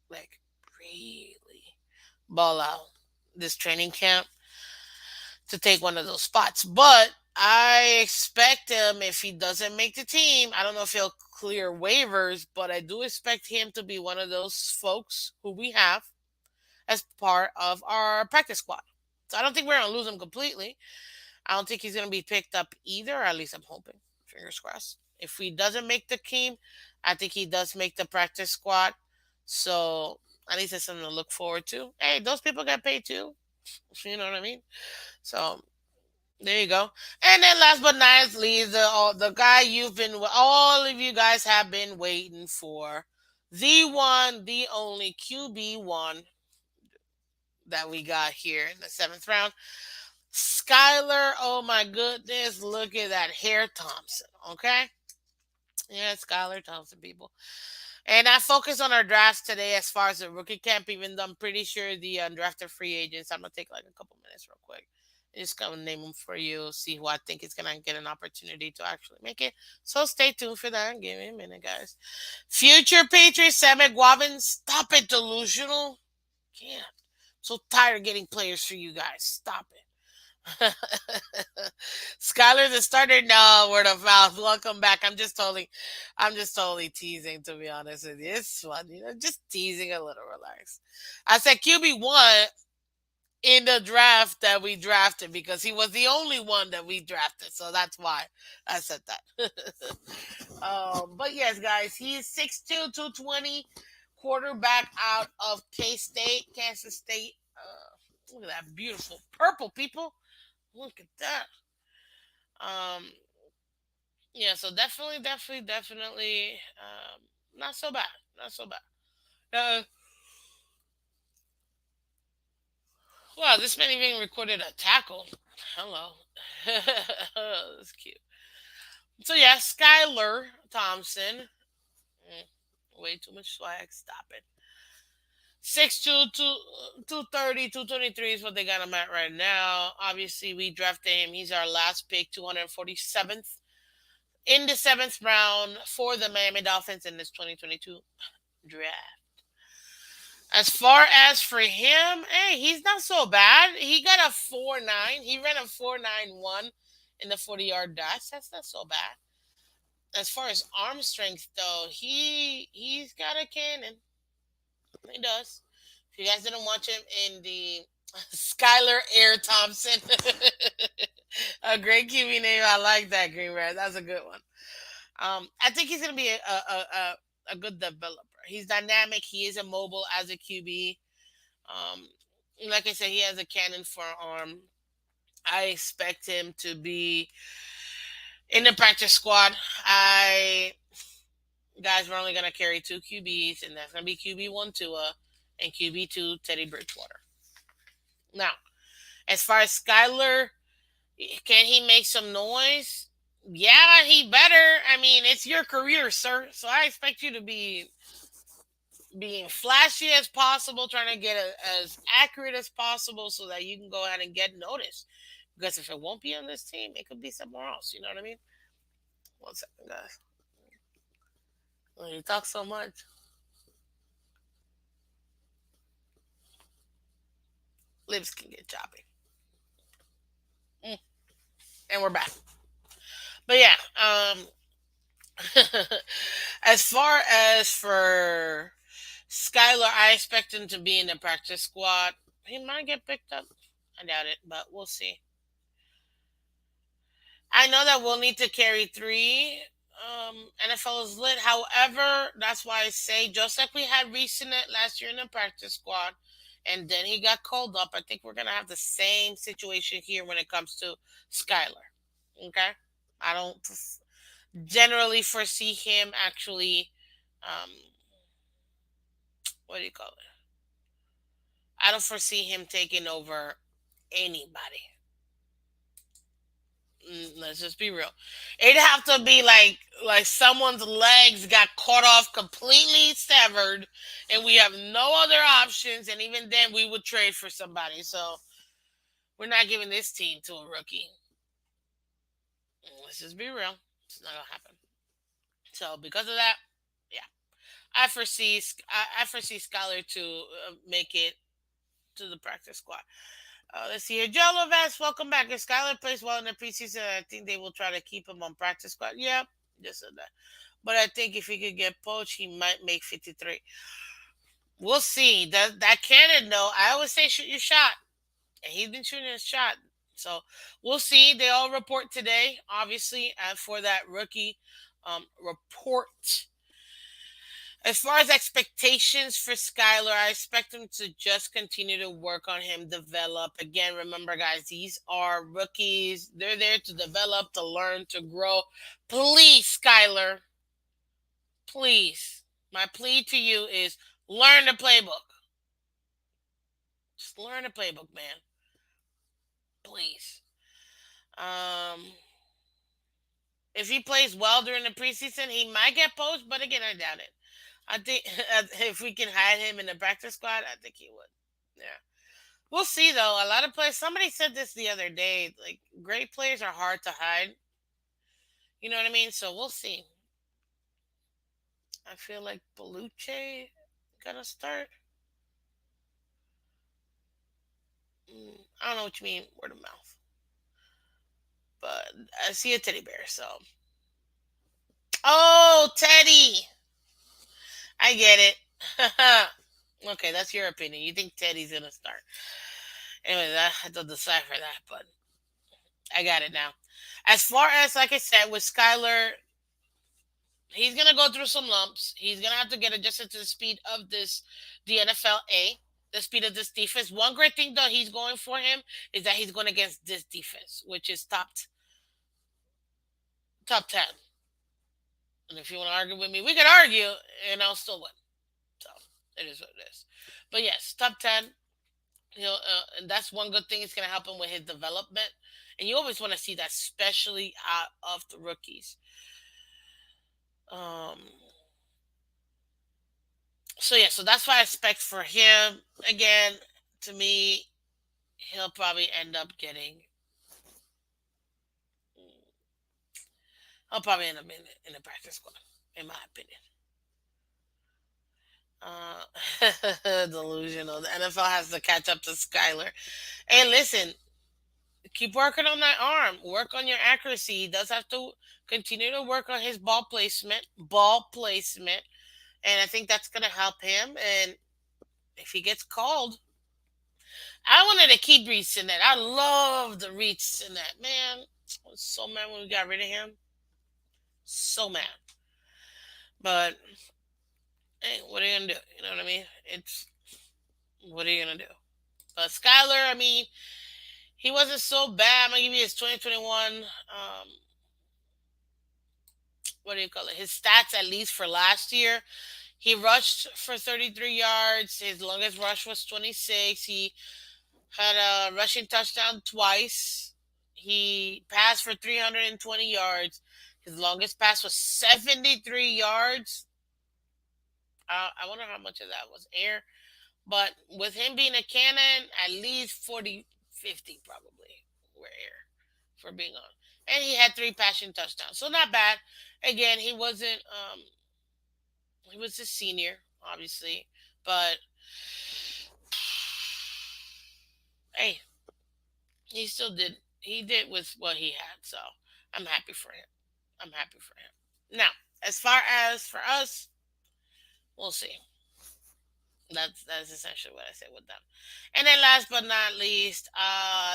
like, really ball out this training camp to take one of those spots. But I expect him, if he doesn't make the team, I don't know if he'll clear waivers, but I do expect him to be one of those folks who we have as part of our practice squad. So I don't think we're going to lose him completely. I don't think he's going to be picked up either, or at least I'm hoping. Fingers crossed. If he doesn't make the team, I think he does make the practice squad. So at least it's something to look forward to. Hey, those people get paid too. You know what I mean? So there you go. And then last but not least, the guy all of you guys have been waiting for, the one, the only QB1 that we got here in the seventh round. Skylar, oh my goodness, look at that hair Thompson, okay? Yeah, Skylar Thompson, people. And I focus on our drafts today as far as the rookie camp, even though I'm pretty sure the undrafted free agents, I'm going to take like a couple minutes real quick Just gonna name them for you. See who I think is gonna get an opportunity to actually make it. So stay tuned for that. Give me a minute, guys. Future Patriots, Sam McGuavin. Stop it, delusional. Can't. So tired of getting players for you guys. Stop it. Skylar the starter. No, word of mouth. Welcome back. I'm just totally teasing, to be honest with you. It's fun, just teasing a little. Relax. I said QB1 in the draft that we drafted because he was the only one that we drafted. So that's why I said that. But yes, guys, he is 6'2", 220, quarterback out of K-State, Kansas State. Look at that beautiful purple, people. Look at that. Um, yeah, so definitely, not so bad. Not so bad. Wow, this man even recorded a tackle. Hello. That's cute. So yeah, Skylar Thompson. Way too much swag. Stop it. 6'2", 230, 223 is what they got him at right now. Obviously, we drafted him. He's our last pick, 247th in the seventh round for the Miami Dolphins in this 2022 draft. As far as for him, hey, he's not so bad. He got a 4.9. He ran a 4.91 in the 40-yard dash. That's not so bad. As far as arm strength though, he's got a cannon. He does. If you guys didn't watch him in the Skylar Air Thompson, a great QB name. I like that, Green Red. That's a good one. I think he's gonna be a good developer. He's dynamic. He is immobile as a QB. Um, like I said, he has a cannon for an arm. I expect him to be in the practice squad. I Guys, we're only gonna carry two QBs, and that's gonna be QB1 Tua and QB2 Teddy Bridgewater. Now, as far as Skyler, can he make some noise? Yeah, he better. I mean, it's your career, sir. So I expect you to be being flashy as possible, trying to get as accurate as possible so that you can go ahead and get noticed. Because if it won't be on this team, it could be somewhere else. You know what I mean? One second, guys. When you talk so much, lips can get choppy. Mm. And we're back. But yeah, as far as for Skylar, I expect him to be in the practice squad. He might get picked up. I doubt it, but we'll see. I know that we'll need to carry three. NFL is lit. However, that's why I say, just like we had recent last year in the practice squad, and then he got called up, I think we're going to have the same situation here when it comes to Skylar. Okay? I don't generally foresee him actually, um, what do you call it? I don't foresee him taking over anybody. Let's just be real. It'd have to be like someone's legs got cut off, completely severed, and we have no other options. And even then, we would trade for somebody. So we're not giving this team to a rookie. Let's just be real. It's not gonna happen. So because of that, yeah, I foresee Skylar to make it to the practice squad. Let's see here. Joe Levass, welcome back. If Skylar plays well in the preseason, I think they will try to keep him on practice squad. Yeah, just said that. But I think if he could get poached, he might make 53. We'll see. That cannon, though, I always say shoot your shot. And he's been shooting his shot. So we'll see. They all report today, obviously, for that rookie report. As far as expectations for Skylar, I expect him to just continue to work on him, develop. Again, remember, guys, these are rookies. They're there to develop, to learn, to grow. Please, Skylar, please. My plea to you is learn the playbook. Just learn the playbook, man. Please. Um, if he plays well during the preseason, he might get poached, but again, I doubt it. I think if we can hide him in the practice squad, I think he would. Yeah. We'll see though. A lot of players. Somebody said this the other day. Like great players are hard to hide. You know what I mean? So we'll see. I feel like Beluche gonna start. I don't know what you mean word of mouth, but I see a teddy bear. So oh, Teddy, I get it. Okay, that's your opinion. You think Teddy's gonna start? Anyway, I have to decipher that, but I got it now. As far as like I said with Skyler, he's gonna go through some lumps. He's gonna have to get adjusted to the speed of the NFL the speed of this defense. One great thing though he's going for him is that he's going against this defense, which is top 10. And if you want to argue with me, we can argue, and I'll still win. So it is what it is. But yes, top 10. And that's one good thing. It's gonna help him with his development. And you always want to see that, especially out of the rookies. Um, so yeah, so that's what I expect for him. Again, to me, he'll probably end up getting. He'll probably end up in the practice squad, in my opinion. Delusional. The NFL has to catch up to Skyler. Hey, listen, keep working on that arm. Work on your accuracy. He does have to continue to work on his ball placement. Ball placement. And I think that's gonna help him. And if he gets called, I wanted to keep Reed Sinet. I love the Reed Sinet. Man, I was so mad when we got rid of him. So mad. But hey, what are you gonna do? You know what I mean? It's what are you gonna do? But Skyler, I mean, he wasn't so bad. I'm gonna give you his 2021. What do you call it? His stats at least for last year. He rushed for 33 yards. His longest rush was 26. He had a rushing touchdown twice. He passed for 320 yards. His longest pass was 73 yards. I wonder how much of that was air. But with him being a cannon, at least 40, 50 probably were air, for being on. And he had three passing touchdowns. So not bad. Again, he was a senior, obviously. But hey, he did with what he had. So I'm happy for him. I'm happy for him. Now, as far as for us, we'll see. That's essentially what I said with them. And then last but not least,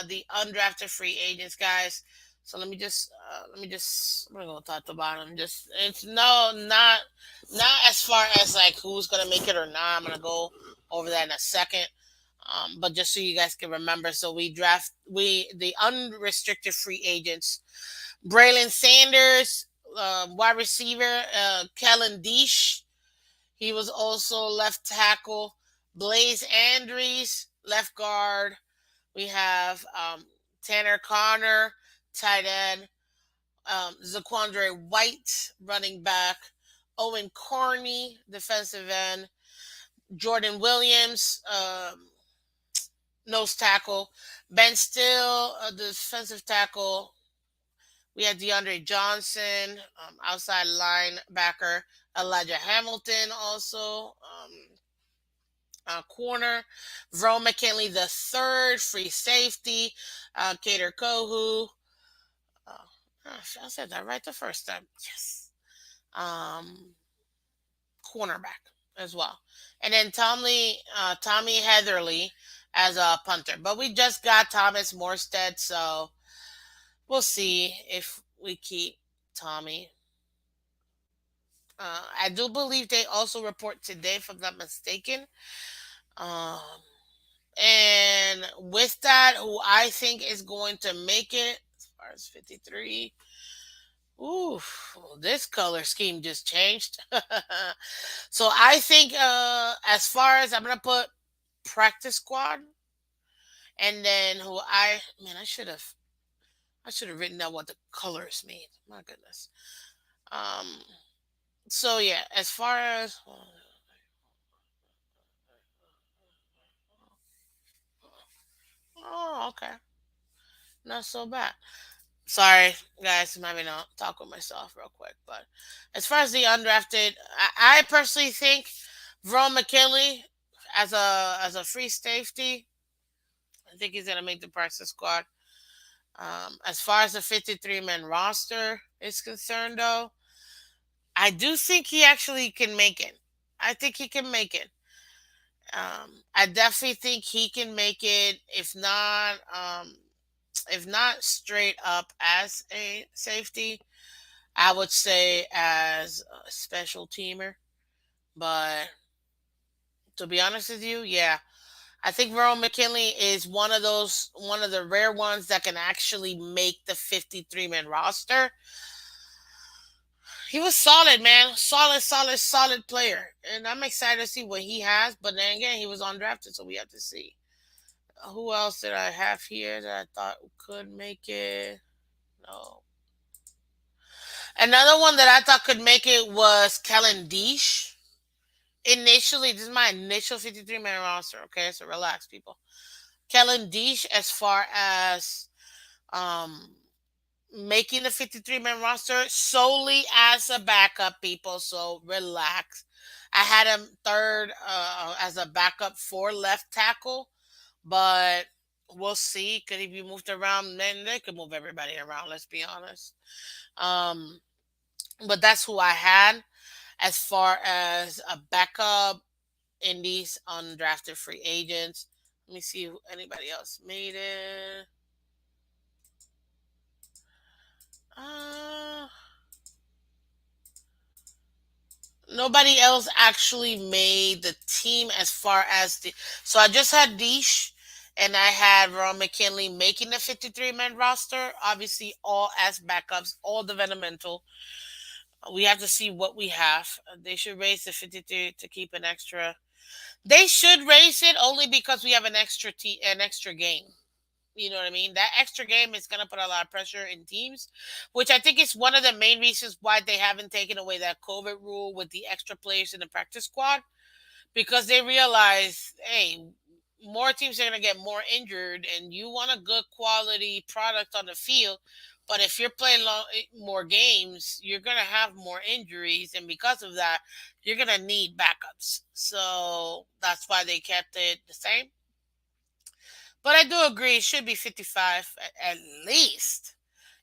the undrafted free agents, guys. So I'm gonna go top to bottom. Just it's no not as far as like who's gonna make it or not. I'm gonna go over that in a second. But just so you guys can remember, so we the unrestricted free agents: Braylon Sanders, wide receiver, Kellen Deesh, he was also left tackle. Blaze Andrews, left guard. We have Tanner Connor, tight end. Zaquandre White, running back. Owen Corney, defensive end. Jordan Williams, nose tackle. Ben Still, defensive tackle. We had DeAndre Johnson, outside linebacker. Elijah Hamilton also. Corner, Vrone McKinley the third, free safety, Cater Kohu. I said that right the first time. Yes. Um, Cornerback as well, and then Tommy Heatherly as a punter. But we just got Thomas Morstead, so we'll see if we keep Tommy. I do believe they also report today, if I'm not mistaken. Um, And with that, who I think is going to make it as far as 53. Ooh, this color scheme just changed. So I think as far as I'm gonna put practice squad, and then who I should have written down what the colors mean. My goodness. Um so yeah, as far as Oh, okay. Not so bad. Sorry, guys, I'm having a talk with myself real quick. But as far as the undrafted, I personally think Ron McKinley as a free safety, I think he's gonna make the practice squad. As far as the 53 man roster is concerned, though, I do think he actually can make it. I think he can make it. I definitely think he can make it. If not straight up as a safety, I would say as a special teamer. But to be honest with you, yeah, I think Ron McKinley is one of the rare ones that can actually make the 53 man roster. He was solid, man. Solid, solid, solid player. And I'm excited to see what he has. But then again, he was undrafted, so we have to see. Who else did I have here that I thought could make it? No. Another one that I thought could make it was Kellen Deesh. Initially, this is my initial 53 man roster, okay? So relax, people. Kellen Deesh, as far as um, making the 53 man roster solely as a backup, people. So relax. I had him third as a backup for left tackle, but we'll see. Could he be moved around? Then they could move everybody around. Let's be honest. Um, but that's who I had as far as a backup in these undrafted free agents. Let me see who anybody else made it. Uh, Nobody else actually made the team as far as the. So I just had Deesh and I had Ron McKinley making the 53 man roster. Obviously, all as backups, all developmental. We have to see what we have. They should raise the 53 to keep an extra. They should raise it only because we have an extra game. You know what I mean? That extra game is going to put a lot of pressure in teams, which I think is one of the main reasons why they haven't taken away that COVID rule with the extra players in the practice squad, because they realize, hey, more teams are going to get more injured, and you want a good quality product on the field. But if you're playing more games, you're going to have more injuries, and because of that, you're going to need backups. So that's why they kept it the same. But I do agree it should be 55 at least,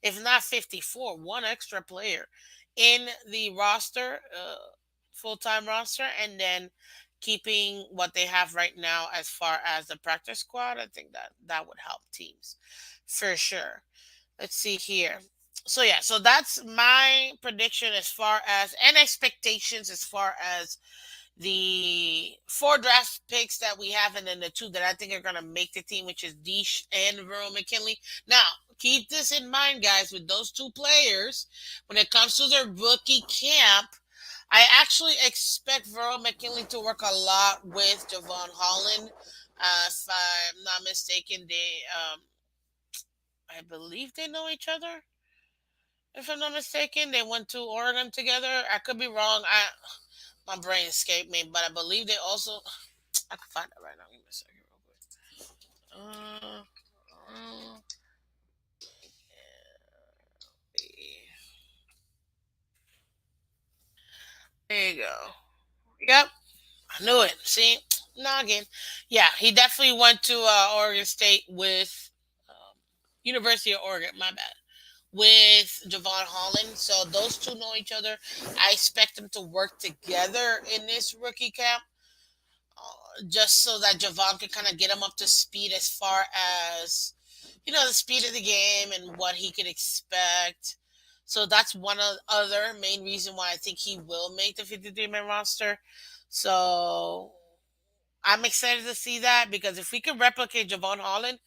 if not 54. One extra player in the roster, full time roster, and then keeping what they have right now as far as the practice squad. I think that would help teams for sure. Let's see here. So yeah, so that's my prediction as far as and expectations as far as the four draft picks that we have, and then the two that I think are going to make the team, which is Deesh and Verone McKinley. Now, keep this in mind, guys, with those two players, when it comes to their rookie camp, I actually expect Verone McKinley to work a lot with Javon Holland. If I'm not mistaken, I believe they know each other. If I'm not mistaken, they went to Oregon together. I could be wrong. My brain escaped me, but I believe they also. I can find it right now. Give me a second, real quick. Uh, there you go. Yep, I knew it. See, noggin. Yeah, he definitely went to Oregon State with University of Oregon. My bad. With Javon Holland, so those two know each other. I expect them to work together in this rookie camp, just so that Javon can kind of get him up to speed as far as the speed of the game and what he can expect. So that's one of the other main reason why I think he will make the 53 man roster. So I'm excited to see that because if we can replicate Javon Holland,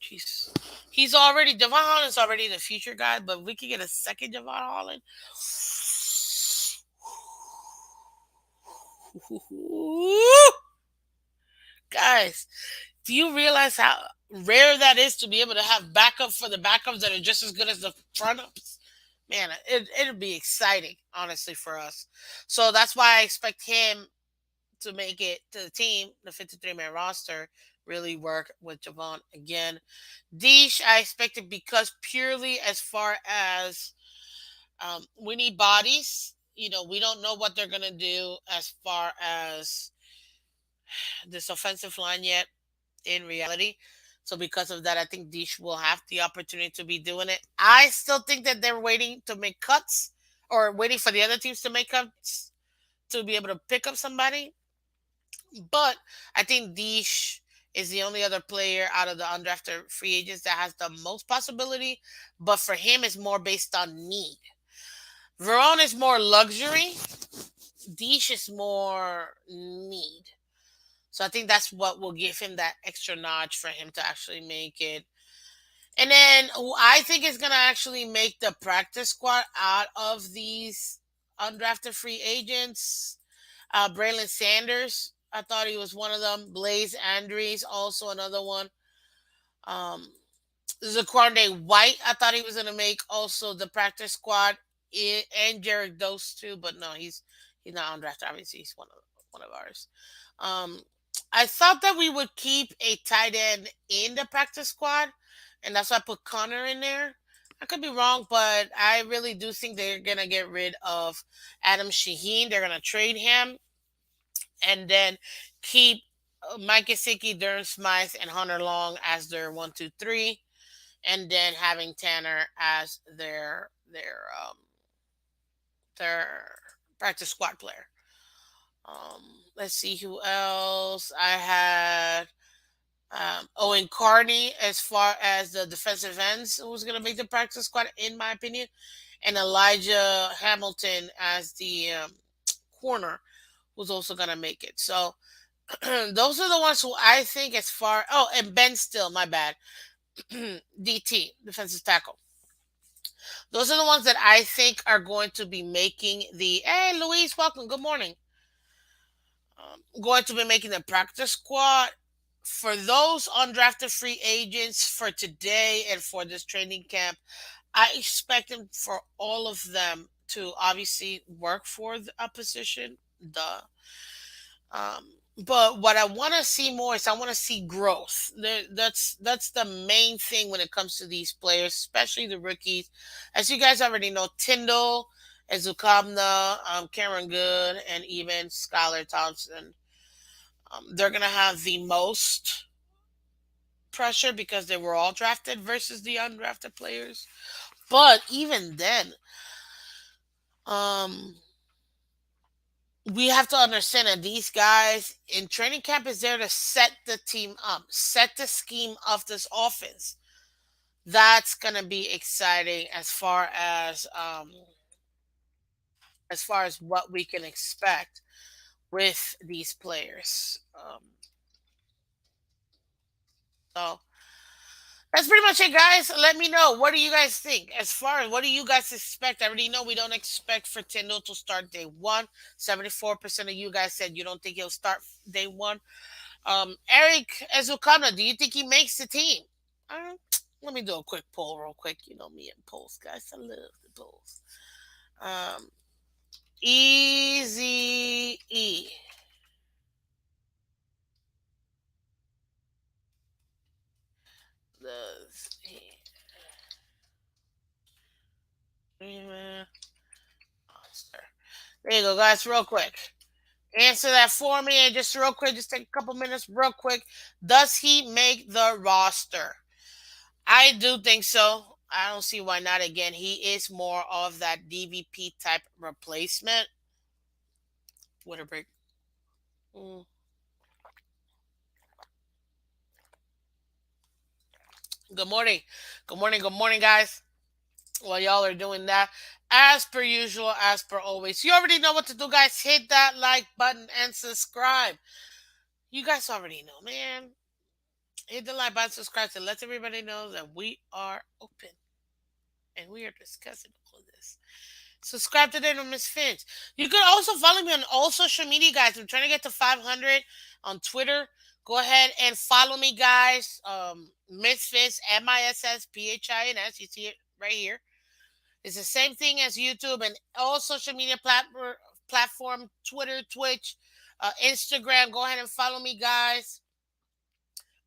jeez, Javon Holland's already the future guy, but if we can get a second Javon Holland, guys, do you realize how rare that is to be able to have backup for the backups that are just as good as the front ups? Man, it'll be exciting, honestly, for us. So that's why I expect him to make it to the team, the 53 man roster, really work with Javon again. Deesh, I expect it because purely as far as we need bodies. We don't know what they're gonna do as far as this offensive line yet in reality. So because of that, I think Deesh will have the opportunity to be doing it. I still think that they're waiting to make cuts or waiting for the other teams to make cuts to be able to pick up somebody. But I think Deesh is the only other player out of the undrafted free agents that has the most possibility. But for him, it's more based on need. Verone is more luxury. Deesh is more need. So I think that's what will give him that extra notch for him to actually make it. And then who I think is going to actually make the practice squad out of these undrafted free agents, Braylon Sanders. I thought he was one of them. Blaze Andrews, also another one. Um, Zaquande White, I thought he was going to make also the practice squad, and Jared Dose too, but no, he's not undrafted. Obviously, he's one of ours. Um, I thought that we would keep a tight end in the practice squad, and that's why I put Connor in there. I could be wrong, but I really do think they're gonna get rid of Adam Shaheen. They're gonna trade him, and then keep Mike Gesicki, Durham Smythe, and Hunter Long as their 1, 2, 3, and then having Tanner as their practice squad player. Let's see who else I had. Owen Carney as far as the defensive ends who's going to make the practice squad, in my opinion, and Elijah Hamilton as the corner who's also going to make it. So those are the ones who I think as far. Oh, and Ben Still, my bad. DT, defensive tackle. Those are the ones that I think are going to be making the. Hey, Louise, welcome. Good morning. Going to be making the practice squad. For those undrafted free agents for today and for this training camp, I expect them for all of them to obviously work for a position. Duh. Um, but what I want to see more is I want to see growth. That's the main thing when it comes to these players, especially the rookies. As you guys already know, Tyndall, Ezukamna, Cameron Good, and even Skylar Thompson. They're gonna have the most pressure because they were all drafted versus the undrafted players. But even then, um, we have to understand that these guys in training camp is there to set the team up, set the scheme of this offense. That's gonna be exciting as far as what we can expect with these players. So that's pretty much it, guys. Let me know. What do you guys think? As far as what do you guys expect? I already know we don't expect for Tyndall to start day one. 74% of you guys said you don't think he'll start day one. Eric Ezukana, do you think he makes the team? Uh, Let me do a quick poll real quick. You know me and polls, guys. I love the polls. Um, Easy E. The Monster. There you go, guys. Real quick. Answer that for me and just real quick, just take a couple minutes, real quick. Does he make the roster? I do think so. I don't see why not. Again, he is more of that DVP type replacement. With a break. Mm. Good morning. Good morning. Good morning, guys. While y'all are doing that, as per usual, as per always, you already know what to do, guys. Hit that like button and subscribe. You guys already know, man. Hit the like button, subscribe to let everybody know that we are open and we are discussing all of this. Subscribe today to Miss Phins. You can also follow me on all social media, guys. I'm trying to get to 500 on Twitter. Go ahead and follow me, guys. Miss Phins, MISSPHINS. You see it right here. It's the same thing as YouTube and all social media platform, Twitter, Twitch, Instagram. Go ahead and follow me, guys.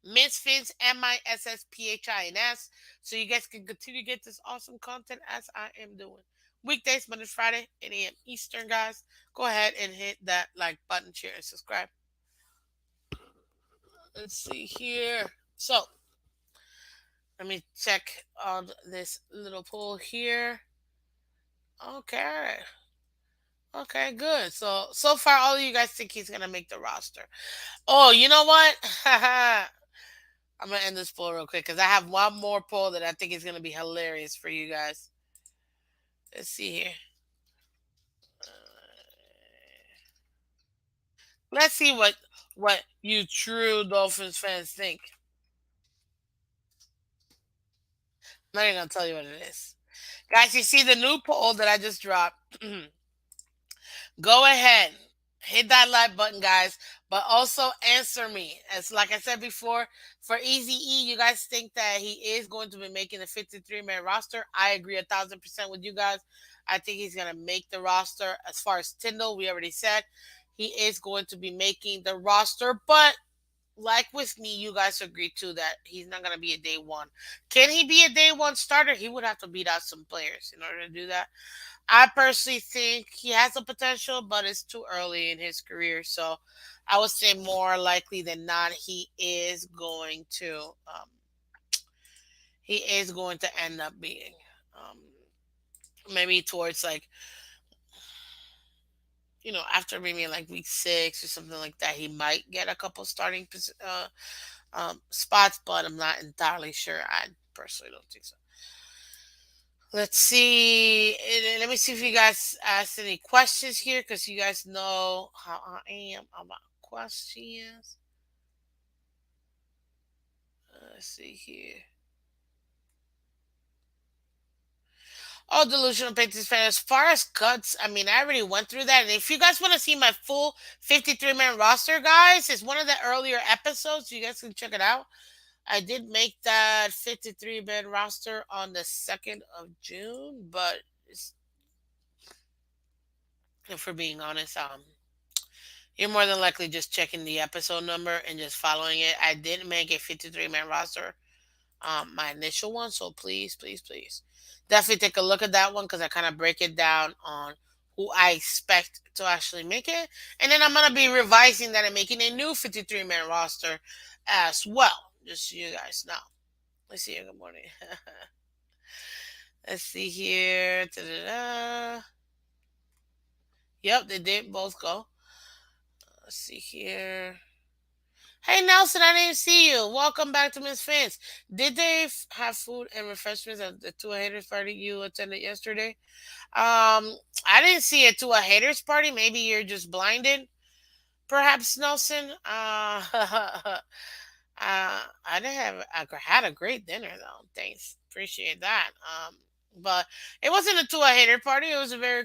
Miss Phins, MISSPHINS. So you guys can continue to get this awesome content as I am doing. Weekdays, Monday to Friday, 8 a.m. Eastern, guys. Go ahead and hit that like button, share, and subscribe. Let's see here. So let me check on this little poll here. Okay. Okay, good. So far all of you guys think he's gonna make the roster. Oh, you know what? I'm gonna end this poll real quick because I have one more poll that I think is gonna be hilarious for you guys. Let's see here. Let's see what you true Dolphins fans think. I'm not even gonna tell you what it is. Guys, you see the new poll that I just dropped. Go ahead, hit that like button, guys. But also answer me. As like I said before, for Easy E, you guys think that he is going to be making the 53-man roster. I agree 1,000% with you guys. I think he's gonna make the roster. As far as Tyndall, we already said he is going to be making the roster, but like with me, you guys agree too that he's not gonna be a day one. Can he be a day one starter? He would have to beat out some players in order to do that. I personally think he has the potential, but it's too early in his career. So I would say more likely than not, he is going to end up being um, maybe towards like after maybe like week 6 or something like that. He might get a couple starting spots, but I'm not entirely sure. I personally don't think so. Let's see. Let me see if you guys asked any questions here because you guys know how I am about questions. Let's see here. Oh, delusional Patriots fan. As far as cuts, I mean, I already went through that. And if you guys want to see my full 53-man roster, guys, it's one of the earlier episodes. You guys can check it out. I did make that 53-man roster on the 2nd of June, but if we're being honest, you're more than likely just checking the episode number and just following it. I did make a 53-man roster, my initial one. So please, please, please, definitely take a look at that one because I kind of break it down on who I expect to actually make it, and then I'm gonna be revising that and making a new 53-man roster as well. Just so you guys know. Let's see here. Good morning. Let's see here. Da-da-da. Yep, they did both go. Let's see here. Hey Nelson, I didn't see you. Welcome back to Miss Fans. Did they have food and refreshments at the Two Haters party you attended yesterday? I didn't see it to a haters party. Maybe you're just blinded. Perhaps Nelson. I didn't have. I had a great dinner though. Thanks, appreciate that. But it wasn't a to a hater party. It was a very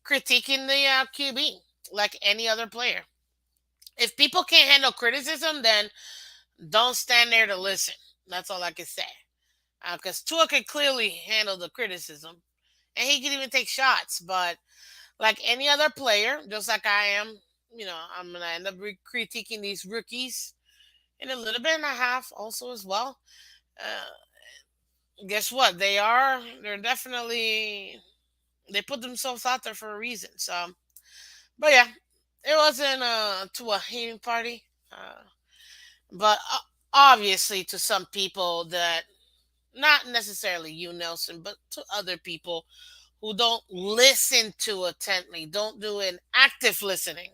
critiquing the QB like any other player. If people can't handle criticism, then don't stand there to listen. That's all I can say. Because Tua can clearly handle the criticism, and he can even take shots. But like any other player, just like I am, I'm gonna end up critiquing these rookies in a little bit and a half, also as well. Guess what? They're definitely they put themselves out there for a reason. So, but yeah, it wasn't to a hating party. But obviously to some people that not necessarily you Nelson but to other people who don't listen to attentively, don't do an active listening,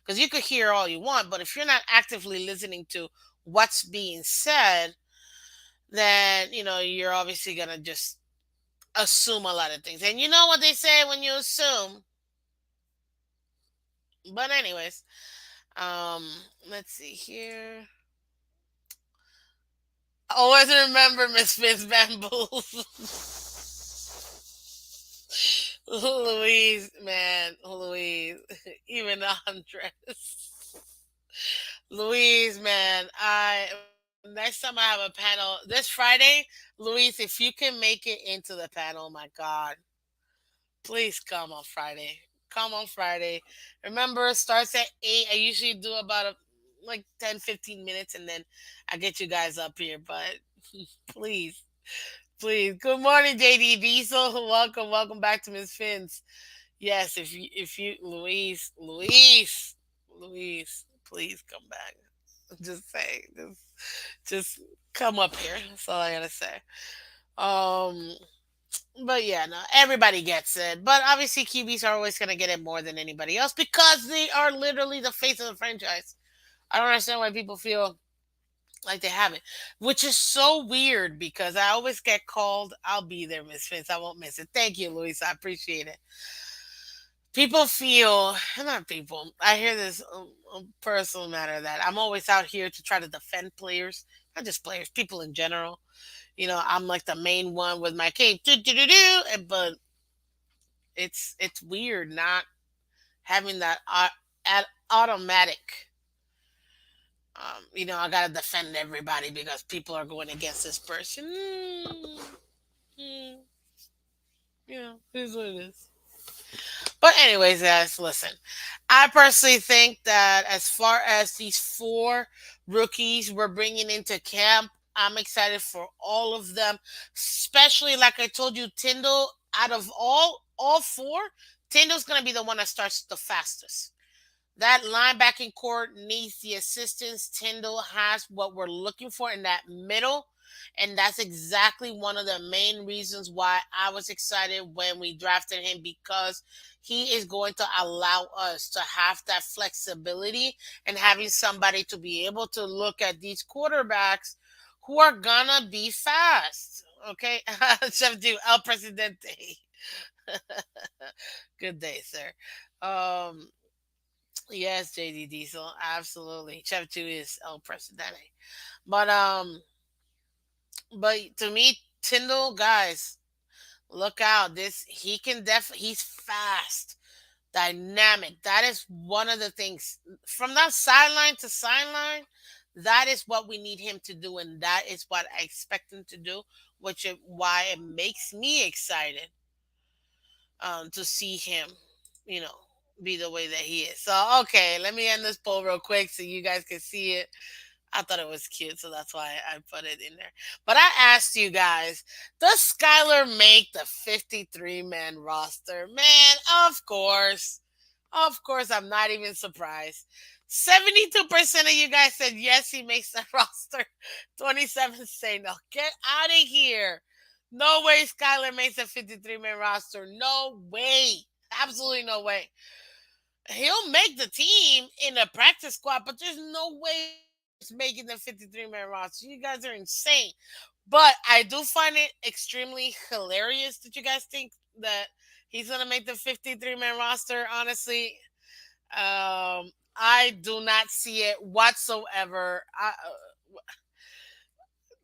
because you could hear all you want, but if you're not actively listening to what's being said, then you're obviously gonna just assume a lot of things, and you know what they say when you assume. But anyways, um let's see here. Always remember Miss Fitz Bamboos. Louise, man, Louise, even Andres. Louise, man, I next time I have a panel this Friday, Louise, if you can make it into the panel, my God, please come on Friday. Come on Friday. Remember, it starts at 8. I usually do about like 10, 15 minutes, and then I get you guys up here. But please, please. Good morning, JD Diesel. Welcome, welcome back to Miss Fins. Yes, if you Louise, please come back. Just say, just come up here. That's all I gotta say. Um, but yeah, no, everybody gets it. But obviously, QBs are always gonna get it more than anybody else because they are literally the face of the franchise. I don't understand why people feel like they haven't, which is so weird because I always get called. I'll be there, Miss Vince. I won't miss it. Thank you, Luis. I appreciate it. People feel, not people. I hear this personal matter that I'm always out here to try to defend players, not just players, people in general. I'm like the main one with my cape, but it's weird not having that at automatic. I gotta defend everybody because people are going against this person. Mm, here's what it is. But anyways, guys, listen. I personally think that as far as these four rookies we're bringing into camp, I'm excited for all of them. Especially like I told you, Tyndall. Out of all four, Tyndall's gonna be the one that starts the fastest. That linebacking court needs the assistance. Tyndall has what we're looking for in that middle. And that's exactly one of the main reasons why I was excited when we drafted him because he is going to allow us to have that flexibility and having somebody to be able to look at these quarterbacks who are gonna be fast. Okay, Chef do El Presidente. Good day, sir. Yes, JD Diesel, absolutely. Chef Two is El Presidente. But to me, Tyndall, guys, look out. This he can he's fast, dynamic. That is one of the things from that sideline to sideline. That is what we need him to do, and that is what I expect him to do, which is why it makes me excited to see him, you know, be the way that he is. So, okay, let me end this poll real quick so you guys can see it. I thought it was cute, so that's why I put it in there. But I asked you guys, does Skylar make the 53-man roster? Man, of course. Of course, I'm not even surprised. 72% of you guys said yes, he makes the roster. 27 say no. Get out of here. No way Skylar makes a 53-man roster. No way. Absolutely no way. He'll make the team in the practice squad, but there's no way he's making the 53-man roster. You guys are insane. But I do find it extremely hilarious that you guys think that he's going to make the 53-man roster. Honestly, I do not see it whatsoever.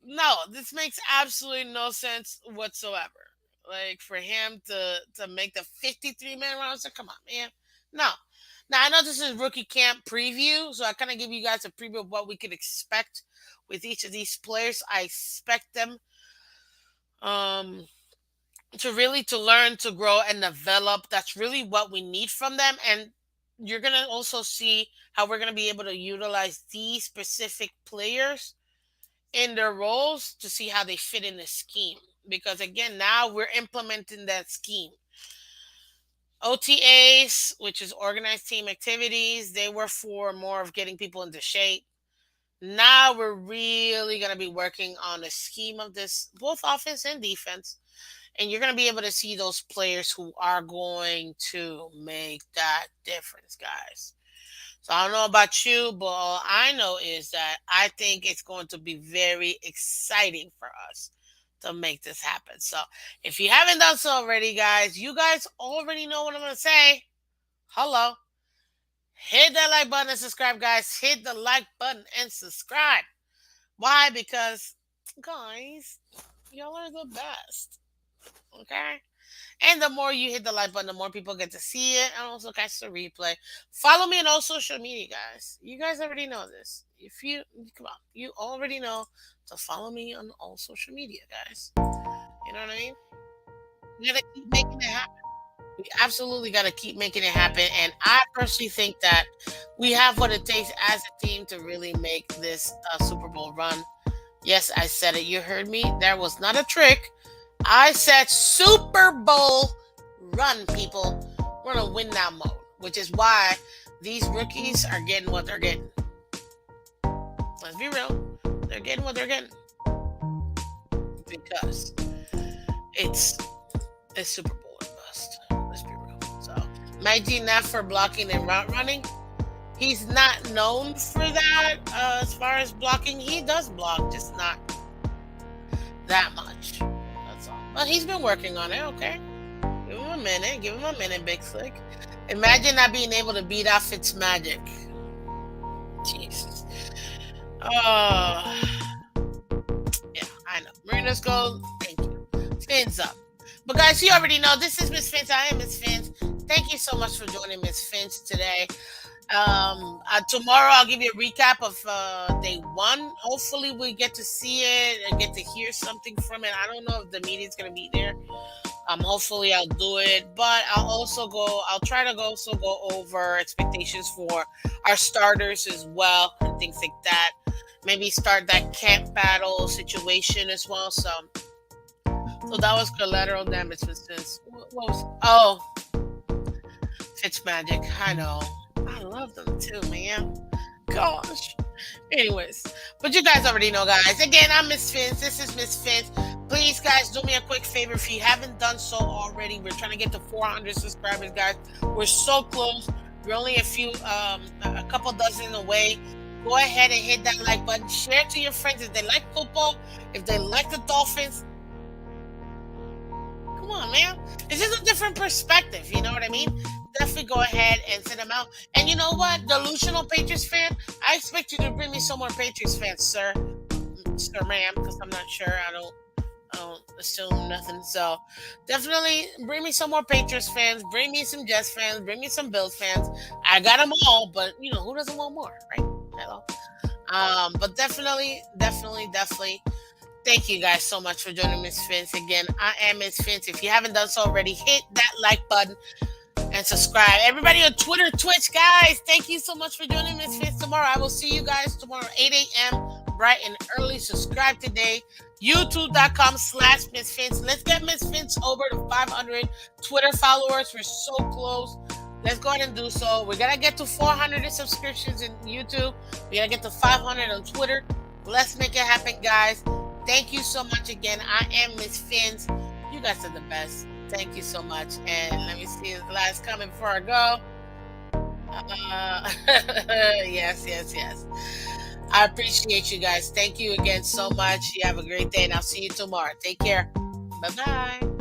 No, this makes absolutely no sense whatsoever. Like for him to make the 53-man roster, come on, man. No. Now I know this is rookie camp preview, so I kind of give you guys a preview of what we could expect with each of these players. I expect them um to learn, to grow and develop. That's really what we need from them, and you're gonna also see how we're gonna be able to utilize these specific players in their roles to see how they fit in the scheme. Because again, now we're implementing that scheme. OTAs, which is organized team activities, they were for more of getting people into shape. Now we're really going to be working on the scheme of this, both offense and defense. And you're going to be able to see those players who are going to make that difference, guys. So I don't know about you, but all I know is that I think it's going to be very exciting for us to make this happen. So if you haven't done so already, guys, you guys already know what I'm going to say. Hello. Hit that like button and subscribe, guys. Hit the like button and subscribe. Why? Because, guys, y'all are the best. Okay? And the more you hit the like button, the more people get to see it and also catch the replay. Follow me on all social media, guys. You guys already know this. If you come on, you already know to follow me on all social media, guys. You know what I mean? We gotta keep making it happen. We absolutely gotta keep making it happen. And I personally think that We have what it takes as a team to really make this Super Bowl run. Yes, I said it. You heard me. There was not a trick. I said Super Bowl run, people. We're in a win now mode, which is why these rookies are getting what they're getting. Let's be real. They're getting what they're getting because it's a Super Bowl and bust. Let's be real. So, Mighty not for blocking and route running. He's not known for that. As far as blocking, he does block, just not that much. That's all. But he's been working on it. Okay, give him a minute. Give him a minute, Big Slick. Imagine not being able to beat out Fitz Magic. Jesus. Oh, yeah, I know. Marina's gold. Thank you. Fins up. But guys, you already know this is Miss Fins. I am Miss Fins. Thank you so much for joining Miss Fins today. Tomorrow I'll give you a recap of day one. Hopefully we get to see it and get to hear something from it. I don't know if the meeting's gonna be there. Hopefully I'll do it, but I'll try to also go over expectations for our starters as well and things like that. Maybe start that camp battle situation as well. So that was collateral damage. What was? Oh, Fitzmagic. I know. I love them too, man. Gosh. Anyways, but you guys already know, guys. Again, I'm Miss Fins. This is Miss Fins. Please, guys, do me a quick favor if you haven't done so already. We're trying to get to 400 subscribers, guys. We're so close. We're only a couple dozen away. Go ahead and hit that like button. Share it to your friends if they like football, if they like the Dolphins. Come on, man. It's just a different perspective. You know what I mean? Definitely go ahead and send them out. And you know what? Delusional Patriots fan, I expect you to bring me some more Patriots fans, sir. Sir, ma'am, because I'm not sure. I don't assume nothing. So definitely bring me some more Patriots fans. Bring me some Jets fans. Bring me some Bills fans. I got them all, but you know, who doesn't want more, right? Hello. But definitely. Thank you guys so much for joining Miss Fins. Again, I am Miss Fins. If you haven't done so already, hit that like button and subscribe. Everybody on Twitter, Twitch, guys, thank you so much for joining Miss Fins tomorrow. I will see you guys tomorrow, 8 a.m., bright and early. Subscribe today. YouTube.com/Miss Fins. Let's get Miss Fins over to 500 Twitter followers. We're so close. Let's go ahead and do so. We're going to get to 400 subscriptions in YouTube. We're going to get to 500 on Twitter. Let's make it happen, guys. Thank you so much again. I am Miss Fins. You guys are the best. Thank you so much. And let me see the last comment before I go. Yes. I appreciate you guys. Thank you again so much. You have a great day, and I'll see you tomorrow. Take care. Bye-bye.